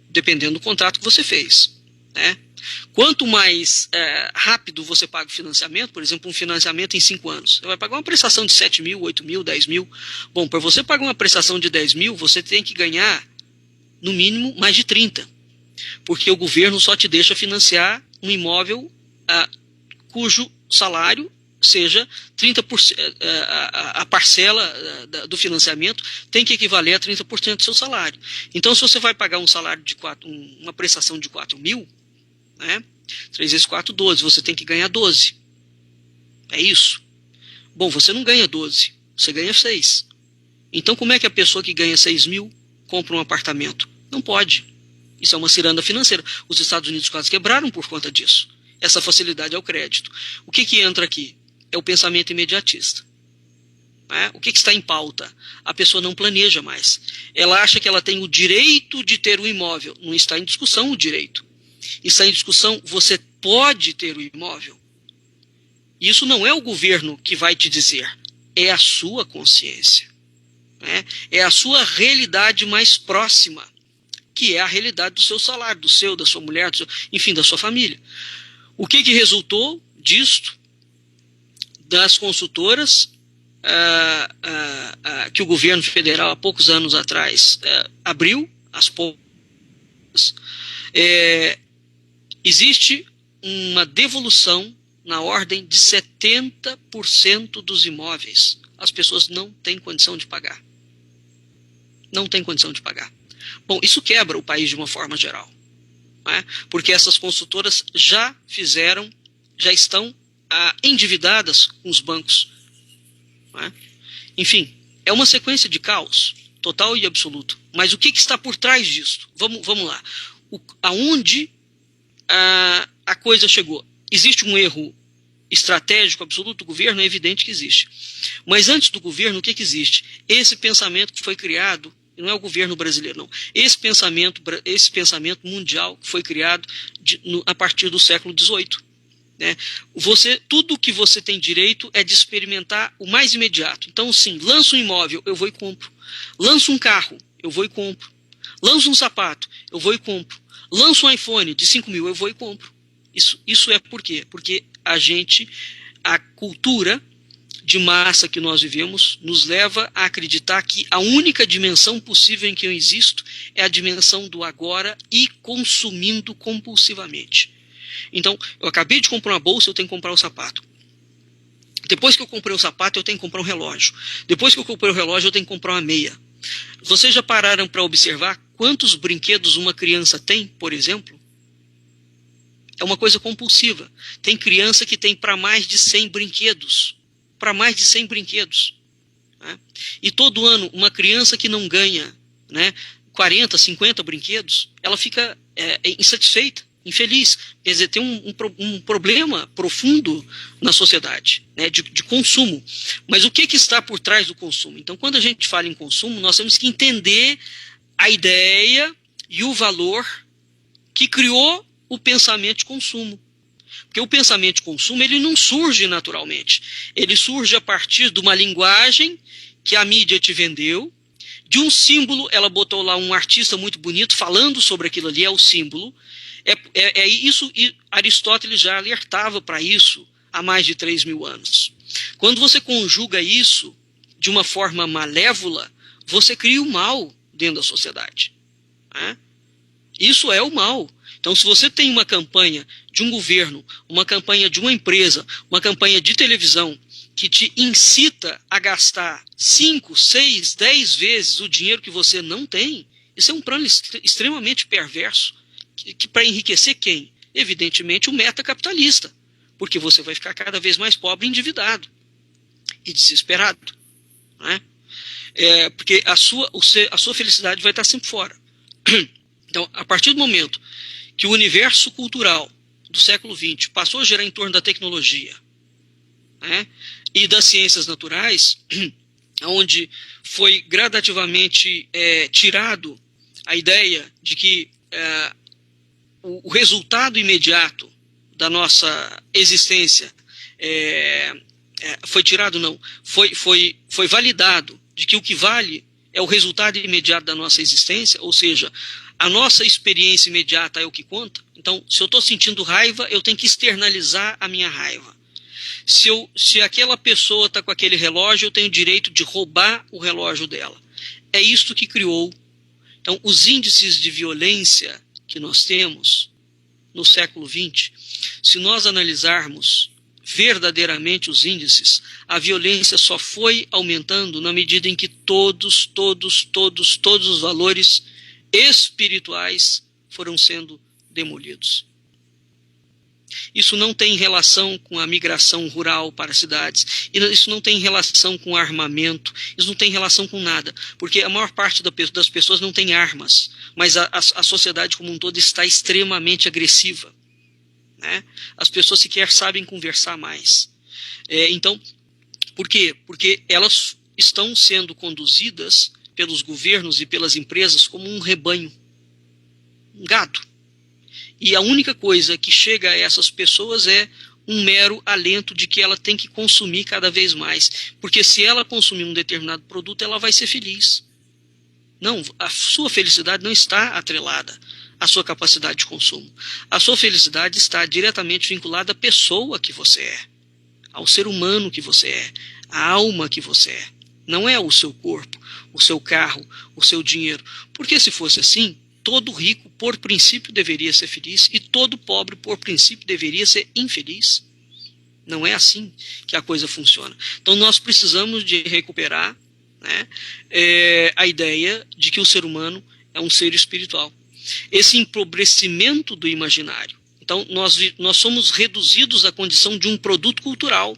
Dependendo do contrato que você fez. Né? Quanto mais rápido você paga o financiamento, por exemplo, um financiamento em 5 anos, você vai pagar uma prestação de 7.000, 8.000, 10.000. Bom, para você pagar uma prestação de 10.000, você tem que ganhar, no mínimo, mais de 30. Porque o governo só te deixa financiar um imóvel cujo salário seja 30%, a parcela do financiamento tem que equivaler a 30% do seu salário. Então, se você vai pagar um salário de uma prestação de 4.000, né, 3 vezes 4, 12, você tem que ganhar 12. É isso. Bom, você não ganha 12, você ganha 6. Então, como é que a pessoa que ganha 6.000 compra um apartamento? Não pode. Isso é uma ciranda financeira. Os Estados Unidos quase quebraram por conta disso. Essa facilidade ao crédito. O que entra aqui? É o pensamento imediatista. O que está em pauta? A pessoa não planeja mais. Ela acha que ela tem o direito de ter o imóvel. Não está em discussão o direito. Está em discussão, você pode ter o imóvel. Isso não é o governo que vai te dizer. É a sua consciência. É a sua realidade mais próxima, que é a realidade do seu salário, da sua mulher, enfim, da sua família. O que resultou disto? Das consultoras que o governo federal há poucos anos atrás abriu as poucas, existe uma devolução na ordem de 70% dos imóveis. As pessoas não têm condição de pagar. Não têm condição de pagar. Bom, isso quebra o país de uma forma geral. Porque essas consultoras já estão endividadas com os bancos. Enfim, é uma sequência de caos. total e absoluto. Mas o que está por trás disso? Vamos lá. Aonde a coisa chegou? Existe um erro estratégico absoluto do governo? É evidente que existe. Mas antes do governo, o que existe? Esse pensamento que foi criado, não é o governo brasileiro, não. Esse pensamento mundial que foi criado a partir do século XVIII. Né? Tudo que você tem direito é de experimentar o mais imediato. Então, sim, lança um imóvel, eu vou e compro. Lança um carro, eu vou e compro. Lança um sapato, eu vou e compro. Lança um iPhone de 5 mil, eu vou e compro. Isso é por quê? Porque a cultura de massa que nós vivemos nos leva a acreditar que a única dimensão possível em que eu existo é a dimensão do agora e consumindo compulsivamente. Então, eu acabei de comprar uma bolsa, eu tenho que comprar um sapato. Depois que eu comprei o sapato, eu tenho que comprar um relógio. Depois que eu comprei o relógio, eu tenho que comprar uma meia. Vocês já pararam para observar quantos brinquedos uma criança tem, por exemplo? É uma coisa compulsiva. Tem criança que tem para mais de 100 brinquedos. Para mais de 100 brinquedos. Né? E todo ano, uma criança que não ganha, né, 40, 50 brinquedos, ela fica insatisfeita, infeliz. Quer dizer, tem um problema profundo na sociedade, né, de consumo. Mas o que está por trás do consumo? Então, quando a gente fala em consumo, nós temos que entender a ideia e o valor que criou o pensamento de consumo. Porque o pensamento de consumo ele não surge naturalmente. Ele surge a partir de uma linguagem que a mídia te vendeu, de um símbolo, ela botou lá um artista muito bonito falando sobre aquilo ali, é o símbolo. É isso, e Aristóteles já alertava para isso há mais de 3.000 anos. Quando você conjuga isso de uma forma malévola, você cria o mal dentro da sociedade. Né? Isso é o mal. Então, se você tem uma campanha de um governo, uma campanha de uma empresa, uma campanha de televisão que te incita a gastar 5, 6, 10 vezes o dinheiro que você não tem, isso é um plano extremamente perverso, que para enriquecer quem? Evidentemente o metacapitalista, porque você vai ficar cada vez mais pobre e endividado e desesperado. Né? Porque a sua felicidade vai estar sempre fora. Então, a partir do momento que o universo cultural do século XX passou a girar em torno da tecnologia, né, e das ciências naturais, onde foi gradativamente tirado a ideia de que o resultado imediato da nossa existência foi tirado, não, foi validado de que o que vale é o resultado imediato da nossa existência, ou seja, a nossa experiência imediata é o que conta. Então, se eu estou sentindo raiva, eu tenho que externalizar a minha raiva. Se aquela pessoa está com aquele relógio, eu tenho o direito de roubar o relógio dela. É isto que criou. Então, os índices de violência que nós temos no século XX, se nós analisarmos verdadeiramente os índices, a violência só foi aumentando na medida em que todos os valores espirituais foram sendo demolidos. Isso não tem relação com a migração rural para as cidades, isso não tem relação com armamento, isso não tem relação com nada, porque a maior parte das pessoas não tem armas, mas a sociedade como um todo está extremamente agressiva. Né? As pessoas sequer sabem conversar mais. Então, por quê? Porque elas estão sendo conduzidas pelos governos e pelas empresas como um rebanho, um gado. E a única coisa que chega a essas pessoas é um mero alento de que ela tem que consumir cada vez mais. Porque se ela consumir um determinado produto, ela vai ser feliz. Não, a sua felicidade não está atrelada à sua capacidade de consumo. A sua felicidade está diretamente vinculada à pessoa que você é, ao ser humano que você é, à alma que você é. Não é o seu corpo, o seu carro, o seu dinheiro. Porque se fosse assim, todo rico, por princípio, deveria ser feliz e todo pobre, por princípio, deveria ser infeliz. Não é assim que a coisa funciona. Então, nós precisamos de recuperar, né, a ideia de que o ser humano é um ser espiritual. Esse empobrecimento do imaginário. Então, nós somos reduzidos à condição de um produto cultural.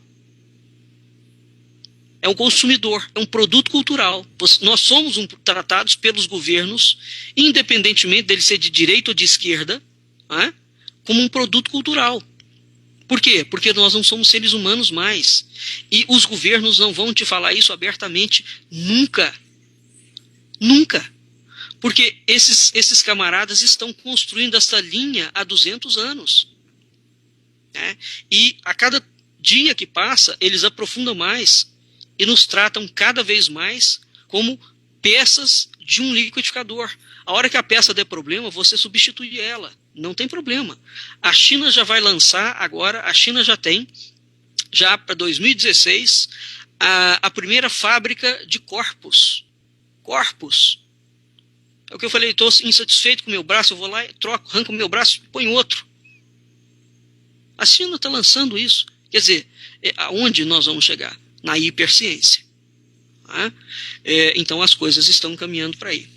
é um consumidor, é um produto cultural. Nós somos tratados pelos governos, independentemente dele ser de direita ou de esquerda, né, como um produto cultural. Por quê? Porque nós não somos seres humanos mais. E os governos não vão te falar isso abertamente nunca. Nunca. Porque esses camaradas estão construindo essa linha há 200 anos. Né? E a cada dia que passa, eles aprofundam mais e nos tratam cada vez mais como peças de um liquidificador. A hora que a peça der problema, você substitui ela. Não tem problema. A China já vai lançar agora, a China já tem, já para 2016, a primeira fábrica de corpos. Corpos. É o que eu falei, estou insatisfeito com o meu braço, eu vou lá, troco, arranco o meu braço e ponho outro. A China está lançando isso. Quer dizer, aonde nós vamos chegar? Na hiperciência. Tá? Então as coisas estão caminhando para aí.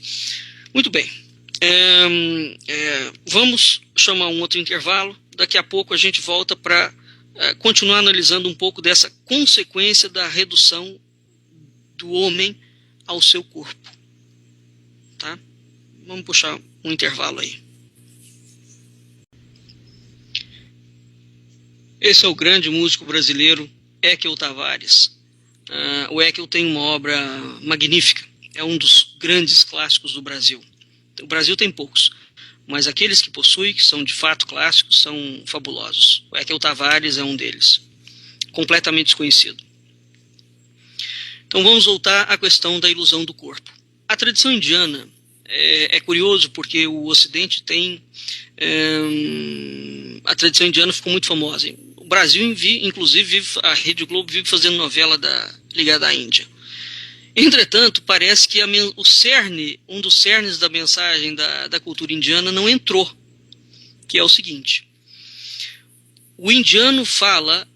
Muito bem. Vamos chamar um outro intervalo. Daqui a pouco a gente volta para continuar analisando um pouco dessa consequência da redução do homem ao seu corpo. Tá? Vamos puxar um intervalo aí. Esse é o grande músico brasileiro Ekel Tavares. O Ekel tem uma obra magnífica. É um dos grandes clássicos do Brasil. O Brasil tem poucos, mas aqueles que possui, que são de fato clássicos, são fabulosos. O Ekel Tavares é um deles, completamente desconhecido. Então vamos voltar à questão da ilusão do corpo. A tradição indiana é curioso porque o Ocidente tem... a tradição indiana ficou muito famosa. O Brasil, inclusive, a Rede Globo vive fazendo novela ligada à Índia. Entretanto, parece que um dos cernes da mensagem da cultura indiana não entrou, que é o seguinte. O indiano fala,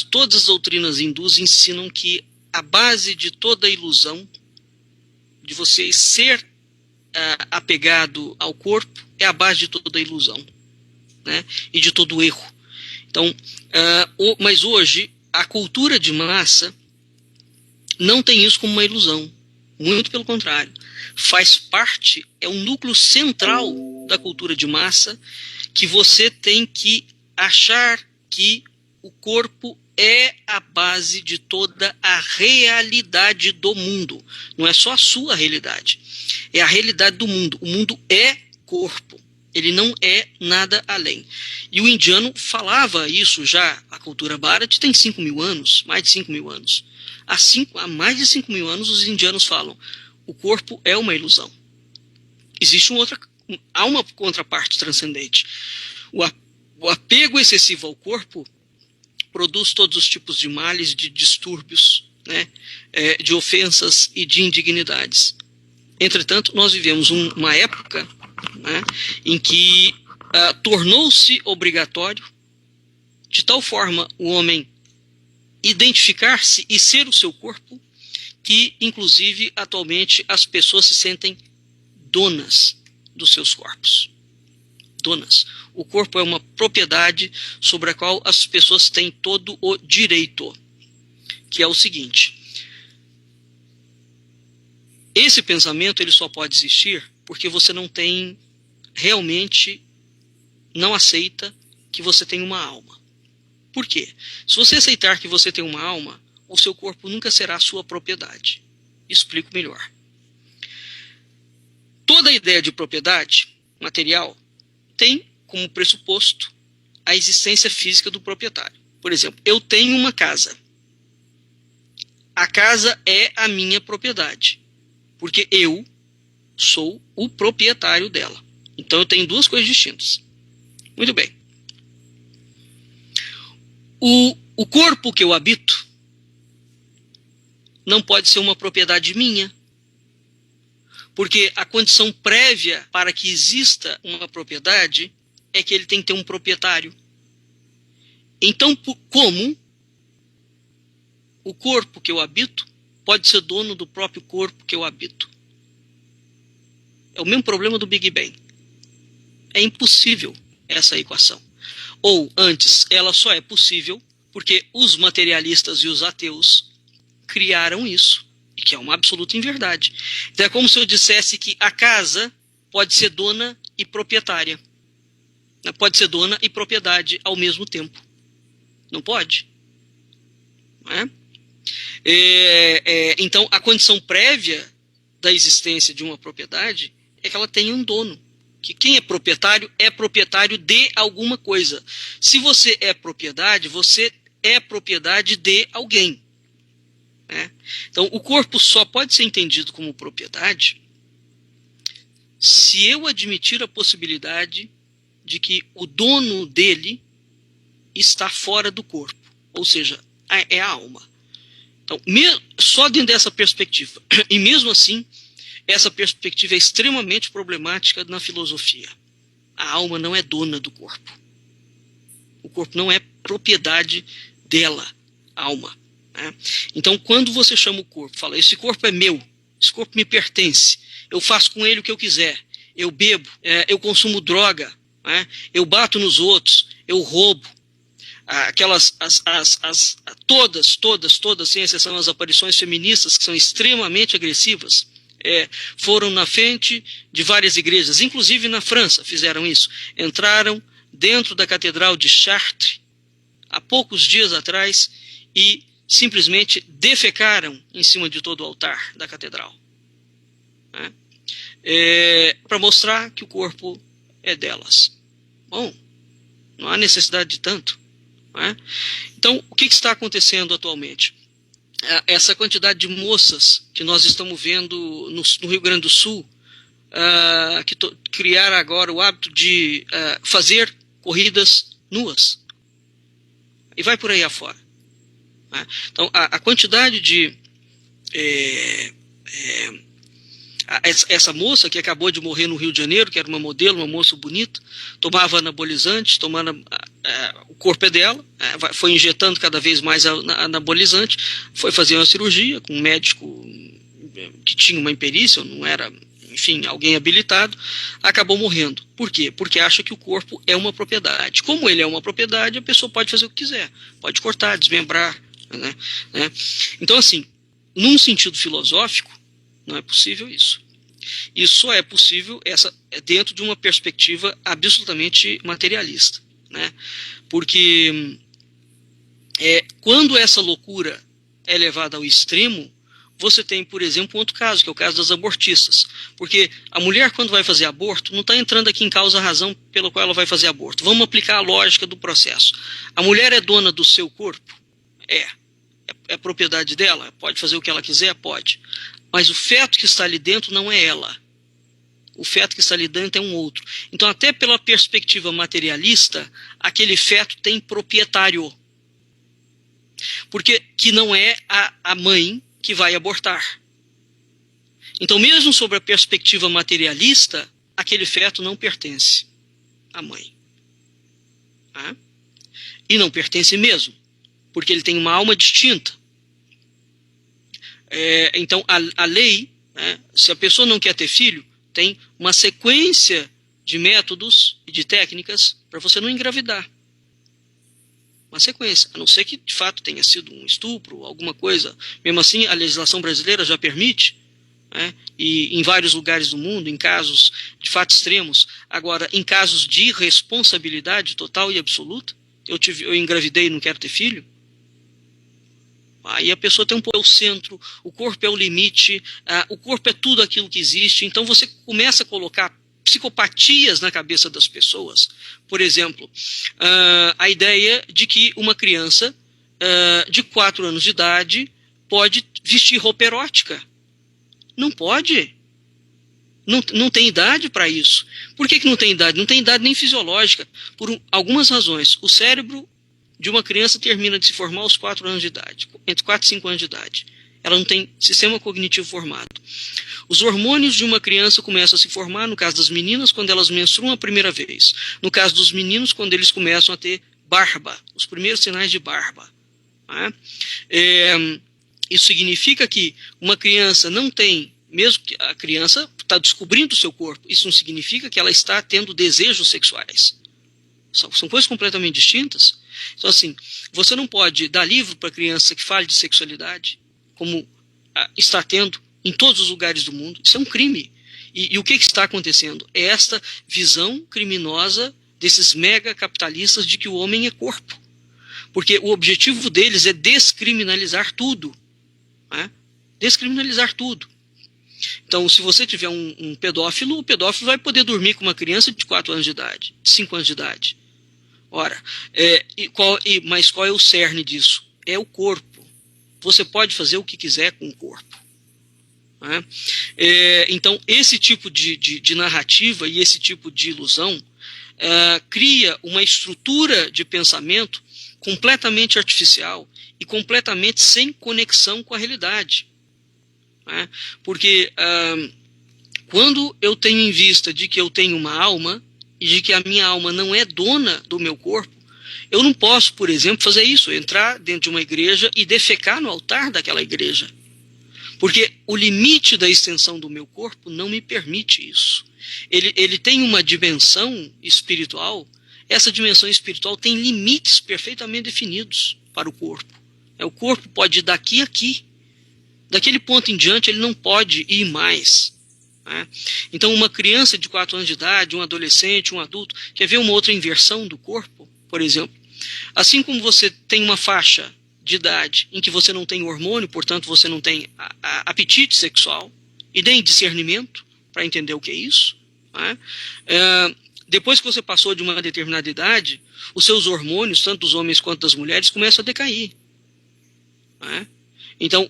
todas as doutrinas hindus ensinam que a base de toda a ilusão, de você ser apegado ao corpo, é a base de toda a ilusão, né? E de todo o erro. Então, mas hoje, a cultura de massa não tem isso como uma ilusão. Muito pelo contrário. Faz parte, é um núcleo central da cultura de massa, que você tem que achar que o corpo é a base de toda a realidade do mundo. Não é só a sua realidade. É a realidade do mundo. O mundo é corpo. Ele não é nada além. E o indiano falava isso já. A cultura Bharati tem 5.000 anos, mais de 5.000 anos. Há mais de 5.000 anos os indianos falam, o corpo é uma ilusão. Há uma contraparte transcendente. O apego excessivo ao corpo produz todos os tipos de males, de distúrbios, né, de ofensas e de indignidades. Entretanto, nós vivemos uma época, né, em que tornou-se obrigatório, de tal forma o homem identificar-se e ser o seu corpo, que, inclusive, atualmente as pessoas se sentem donas dos seus corpos. Donas. O corpo é uma propriedade sobre a qual as pessoas têm todo o direito, que é o seguinte. Esse pensamento ele só pode existir porque você não aceita que você tem uma alma. Por quê? Se você aceitar que você tem uma alma, o seu corpo nunca será sua propriedade. Explico melhor. Toda ideia de propriedade material tem como pressuposto a existência física do proprietário. Por exemplo, eu tenho uma casa. A casa é a minha propriedade, porque eu sou o proprietário dela. Então eu tenho duas coisas distintas. Muito bem. O corpo que eu habito não pode ser uma propriedade minha, porque a condição prévia para que exista uma propriedade é que ele tem que ter um proprietário. Então, como o corpo que eu habito pode ser dono do próprio corpo que eu habito? É o mesmo problema do Big Bang. É impossível essa equação. Ou, antes, ela só é possível porque os materialistas e os ateus criaram isso, e que é uma absoluta inverdade. Então é como se eu dissesse que a casa pode ser dona e proprietária. Pode ser dona e propriedade ao mesmo tempo. Não pode? Não é? Então, a condição prévia da existência de uma propriedade é que ela tenha um dono. Que quem é proprietário de alguma coisa. Se você é propriedade de alguém. Né? Então, o corpo só pode ser entendido como propriedade se eu admitir a possibilidade de que o dono dele está fora do corpo. Ou seja, é a alma. Então, só dentro dessa perspectiva, e mesmo assim, essa perspectiva é extremamente problemática na filosofia. A alma não é dona do corpo. O corpo não é propriedade dela, a alma. Né? Então, quando você chama o corpo, fala, esse corpo é meu, esse corpo me pertence, eu faço com ele o que eu quiser, eu bebo, eu consumo droga, né? Eu bato nos outros, eu roubo. Todas, sem exceção as aparições feministas, que são extremamente agressivas, foram na frente de várias igrejas, inclusive na França fizeram isso. Entraram dentro da Catedral de Chartres, há poucos dias atrás, e simplesmente defecaram em cima de todo o altar da catedral. Né? Para mostrar que o corpo é delas. Bom, não há necessidade de tanto. Né? Então, o que está acontecendo atualmente? Essa quantidade de moças que nós estamos vendo no Rio Grande do Sul, que criaram agora o hábito de fazer corridas nuas. E vai por aí afora. Né? Então, a quantidade de... essa moça que acabou de morrer no Rio de Janeiro, que era uma modelo, uma moça bonita, tomava anabolizante, o corpo é dela, foi injetando cada vez mais anabolizante, foi fazer uma cirurgia com um médico que tinha uma imperícia, não era, enfim, alguém habilitado, acabou morrendo. Por quê? Porque acha que o corpo é uma propriedade. Como ele é uma propriedade, a pessoa pode fazer o que quiser, pode cortar, desmembrar. Né? Então, assim, num sentido filosófico, não é possível isso. Isso só é possível dentro de uma perspectiva absolutamente materialista. Né? Porque quando essa loucura é levada ao extremo, você tem, por exemplo, um outro caso, que é o caso das abortistas. Porque a mulher, quando vai fazer aborto, não está entrando aqui em causa a razão pela qual ela vai fazer aborto. Vamos aplicar a lógica do processo. A mulher é dona do seu corpo? É propriedade dela? Pode fazer o que ela quiser? Pode. Mas o feto que está ali dentro não é ela. O feto que está ali dentro é um outro. Então, até pela perspectiva materialista, aquele feto tem proprietário. Porque que não é a mãe que vai abortar. Então, mesmo sobre a perspectiva materialista, aquele feto não pertence à mãe. Tá? E não pertence mesmo, porque ele tem uma alma distinta. Então, a lei, né, se a pessoa não quer ter filho, tem uma sequência de métodos e de técnicas para você não engravidar. Uma sequência, a não ser que de fato tenha sido um estupro, alguma coisa. Mesmo assim, a legislação brasileira já permite, né, e em vários lugares do mundo, em casos de fato extremos. Agora, em casos de irresponsabilidade total e absoluta, eu engravidei e não quero ter filho, aí a pessoa tem o centro, o corpo é o limite, o corpo é tudo aquilo que existe. Então você começa a colocar psicopatias na cabeça das pessoas. Por exemplo, a ideia de que uma criança de 4 anos de idade pode vestir roupa erótica. Não pode. Não tem idade para isso. Por que não tem idade? Não tem idade nem fisiológica. Por algumas razões. O cérebro de uma criança termina de se formar aos 4 anos de idade, entre 4 e 5 anos de idade. Ela não tem sistema cognitivo formado. Os hormônios de uma criança começam a se formar, no caso das meninas, quando elas menstruam a primeira vez. No caso dos meninos, quando eles começam a ter barba, os primeiros sinais de barba. Né? Isso significa que uma criança não tem, mesmo que a criança está descobrindo o seu corpo, isso não significa que ela está tendo desejos sexuais. São coisas completamente distintas. Então, assim, você não pode dar livro para criança que fale de sexualidade, como está tendo em todos os lugares do mundo. Isso é um crime. E o que está acontecendo? É esta visão criminosa desses mega capitalistas de que o homem é corpo. Porque o objetivo deles é descriminalizar tudo. Né? Descriminalizar tudo. Então, se você tiver um pedófilo, o pedófilo vai poder dormir com uma criança de 4 anos de idade, de 5 anos de idade. Ora, mas qual é o cerne disso? É o corpo. Você pode fazer o que quiser com o corpo. Né? Então, esse tipo de narrativa e esse tipo de ilusão cria uma estrutura de pensamento completamente artificial e completamente sem conexão com a realidade. Né? Porque quando eu tenho em vista de que eu tenho uma alma e de que a minha alma não é dona do meu corpo, eu não posso, por exemplo, fazer isso, entrar dentro de uma igreja e defecar no altar daquela igreja. Porque o limite da extensão do meu corpo não me permite isso. Ele tem uma dimensão espiritual. Essa dimensão espiritual tem limites perfeitamente definidos para o corpo. O corpo pode ir daqui a aqui. Daquele ponto em diante ele não pode ir mais. Né? Então uma criança de 4 anos de idade, um adolescente, um adulto, quer ver uma outra inversão do corpo, por exemplo? Assim como você tem uma faixa de idade em que você não tem hormônio, portanto você não tem apetite sexual e nem discernimento para entender o que é isso. Né? Depois que você passou de uma determinada idade, os seus hormônios, tanto dos homens quanto das mulheres, começam a decair. Né? Então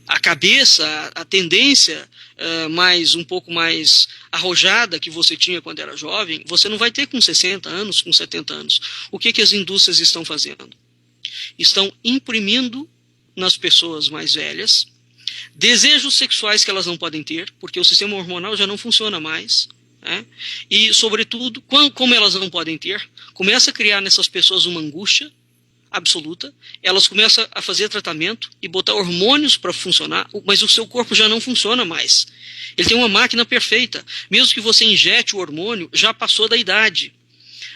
a cabeça, a tendência um pouco mais arrojada que você tinha quando era jovem, você não vai ter com 60 anos, com 70 anos. O que as indústrias estão fazendo? Estão imprimindo nas pessoas mais velhas desejos sexuais que elas não podem ter, porque o sistema hormonal já não funciona mais. Né? E, sobretudo, como elas não podem ter, começa a criar nessas pessoas uma angústia absoluta, elas começam a fazer tratamento e botar hormônios para funcionar, mas o seu corpo já não funciona mais. Ele tem uma máquina perfeita. Mesmo que você injete o hormônio, já passou da idade.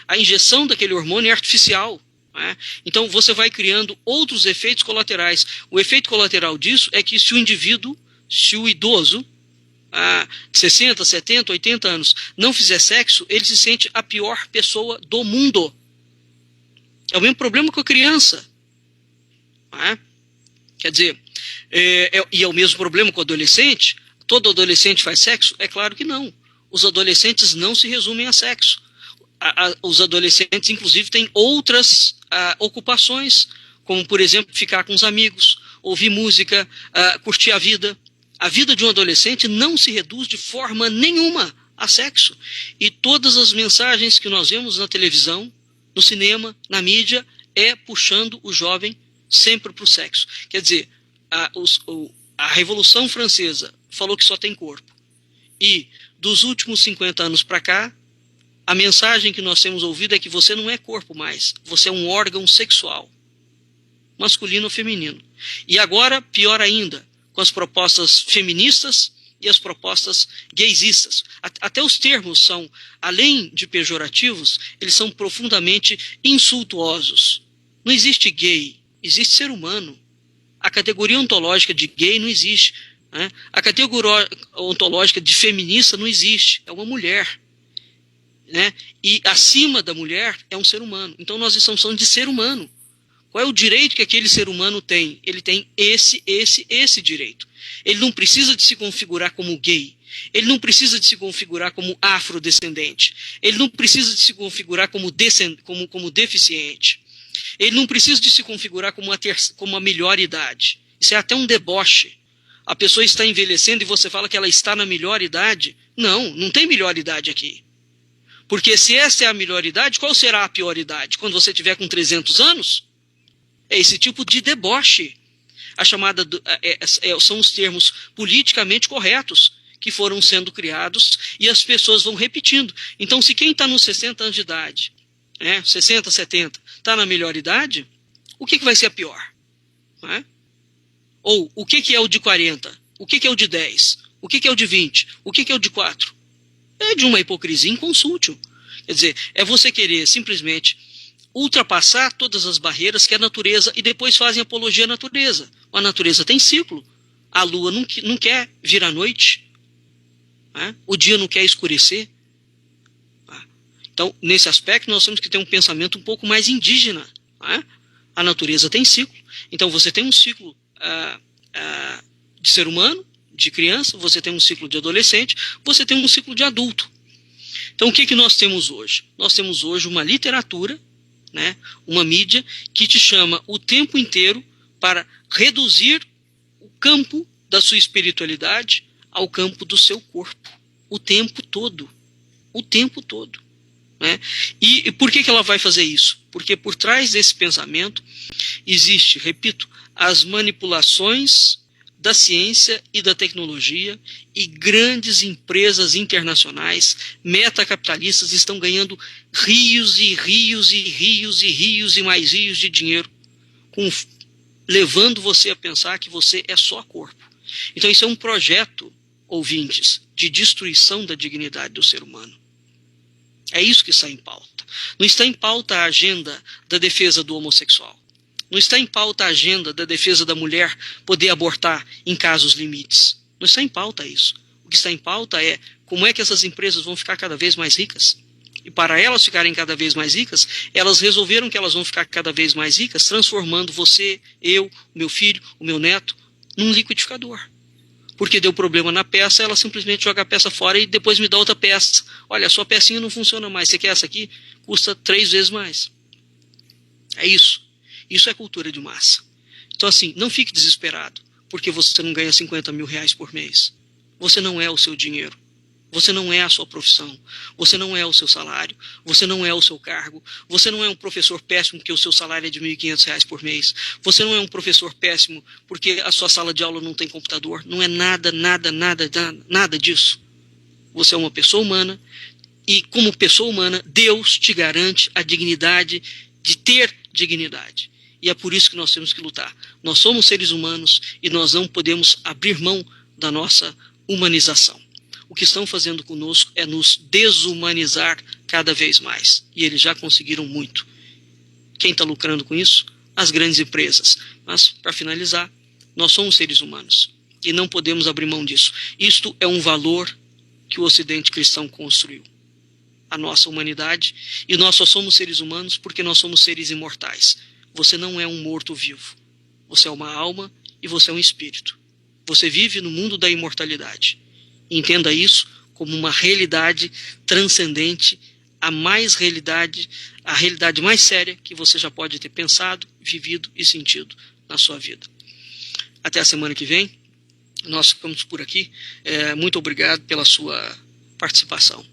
A injeção daquele hormônio é artificial. Né? Então você vai criando outros efeitos colaterais. O efeito colateral disso é que se o idoso, de 60, 70, 80 anos, não fizer sexo, ele se sente a pior pessoa do mundo. É o mesmo problema com a criança. Né? Quer dizer, e é o mesmo problema com o adolescente. Todo adolescente faz sexo? É claro que não. Os adolescentes não se resumem a sexo. Os adolescentes, inclusive, têm outras ocupações, como, por exemplo, ficar com os amigos, ouvir música, curtir a vida. A vida de um adolescente não se reduz de forma nenhuma a sexo. E todas as mensagens que nós vemos na televisão, no cinema, na mídia, é puxando o jovem sempre para o sexo. Quer dizer, a Revolução Francesa falou que só tem corpo. E dos últimos 50 anos para cá, a mensagem que nós temos ouvido é que você não é corpo mais, você é um órgão sexual, masculino ou feminino. E agora, pior ainda, com as propostas feministas e as propostas gaysistas. Até os termos são, além de pejorativos, eles são profundamente insultuosos. Não existe gay, existe ser humano. A categoria ontológica de gay não existe. Né? A categoria ontológica de feminista não existe. É uma mulher. Né? E acima da mulher é um ser humano. Então nós estamos falando de ser humano. Qual é o direito que aquele ser humano tem? Ele tem esse direito. Ele não precisa de se configurar como gay. Ele não precisa de se configurar como afrodescendente. Ele não precisa de se configurar como deficiente. Ele não precisa de se configurar como a melhor idade. Isso é até um deboche. A pessoa está envelhecendo e você fala que ela está na melhor idade. Não tem melhor idade aqui. Porque se essa é a melhor idade, qual será a pior idade? Quando você tiver com 300 anos? É esse tipo de deboche. São os termos politicamente corretos que foram sendo criados e as pessoas vão repetindo. Então, se quem está nos 60 anos de idade, 60, 70, está na melhor idade, o que vai ser a pior? Né? Ou o que é o de 40? O que é o de 10? O que é o de 20? O que é o de 4? É de uma hipocrisia inconsútil. Quer dizer, é você querer simplesmente ultrapassar todas as barreiras que a natureza, e depois fazem apologia à natureza. A natureza tem ciclo. A lua não quer vir à noite. Né? O dia não quer escurecer. Então, nesse aspecto, nós temos que ter um pensamento um pouco mais indígena. Né? A natureza tem ciclo. Então, você tem um ciclo de ser humano, de criança, você tem um ciclo de adolescente, você tem um ciclo de adulto. Então, o que nós temos hoje? Nós temos hoje uma literatura, né, uma mídia, que te chama o tempo inteiro para reduzir o campo da sua espiritualidade ao campo do seu corpo. O tempo todo. O tempo todo. Né? E por que ela vai fazer isso? Porque por trás desse pensamento existe, repito, as manipulações da ciência e da tecnologia, e grandes empresas internacionais metacapitalistas estão ganhando rios e rios e rios e rios e mais rios de dinheiro, levando você a pensar que você é só corpo. Então isso é um projeto, ouvintes, de destruição da dignidade do ser humano. É isso que está em pauta. Não está em pauta a agenda da defesa do homossexual. Não está em pauta a agenda da defesa da mulher poder abortar em casos limites. Não está em pauta isso. O que está em pauta é como é que essas empresas vão ficar cada vez mais ricas. E para elas ficarem cada vez mais ricas, elas resolveram que elas vão ficar cada vez mais ricas, transformando você, eu, o meu filho, o meu neto, num liquidificador. Porque deu problema na peça, ela simplesmente joga a peça fora e depois me dá outra peça. Olha, a sua pecinha não funciona mais. Você quer essa aqui? Custa 3 vezes mais. É isso. Isso é cultura de massa. Então, assim, não fique desesperado porque você não ganha 50 mil reais por mês. Você não é o seu dinheiro. Você não é a sua profissão. Você não é o seu salário. Você não é o seu cargo. Você não é um professor péssimo porque o seu salário é de R$ 1.500 por mês. Você não é um professor péssimo porque a sua sala de aula não tem computador. Não é nada, nada, nada, nada disso. Você é uma pessoa humana e, como pessoa humana, Deus te garante a dignidade de ter dignidade. E é por isso que nós temos que lutar. Nós somos seres humanos e nós não podemos abrir mão da nossa humanização. O que estão fazendo conosco é nos desumanizar cada vez mais. E eles já conseguiram muito. Quem está lucrando com isso? As grandes empresas. Mas, para finalizar, nós somos seres humanos e não podemos abrir mão disso. Isto é um valor que o Ocidente cristão construiu. A nossa humanidade. E nós só somos seres humanos porque nós somos seres imortais. Você não é um morto-vivo. Você é uma alma e você é um espírito. Você vive no mundo da imortalidade. Entenda isso como uma realidade transcendente, a realidade mais séria que você já pode ter pensado, vivido e sentido na sua vida. Até a semana que vem. Nós ficamos por aqui. Muito obrigado pela sua participação.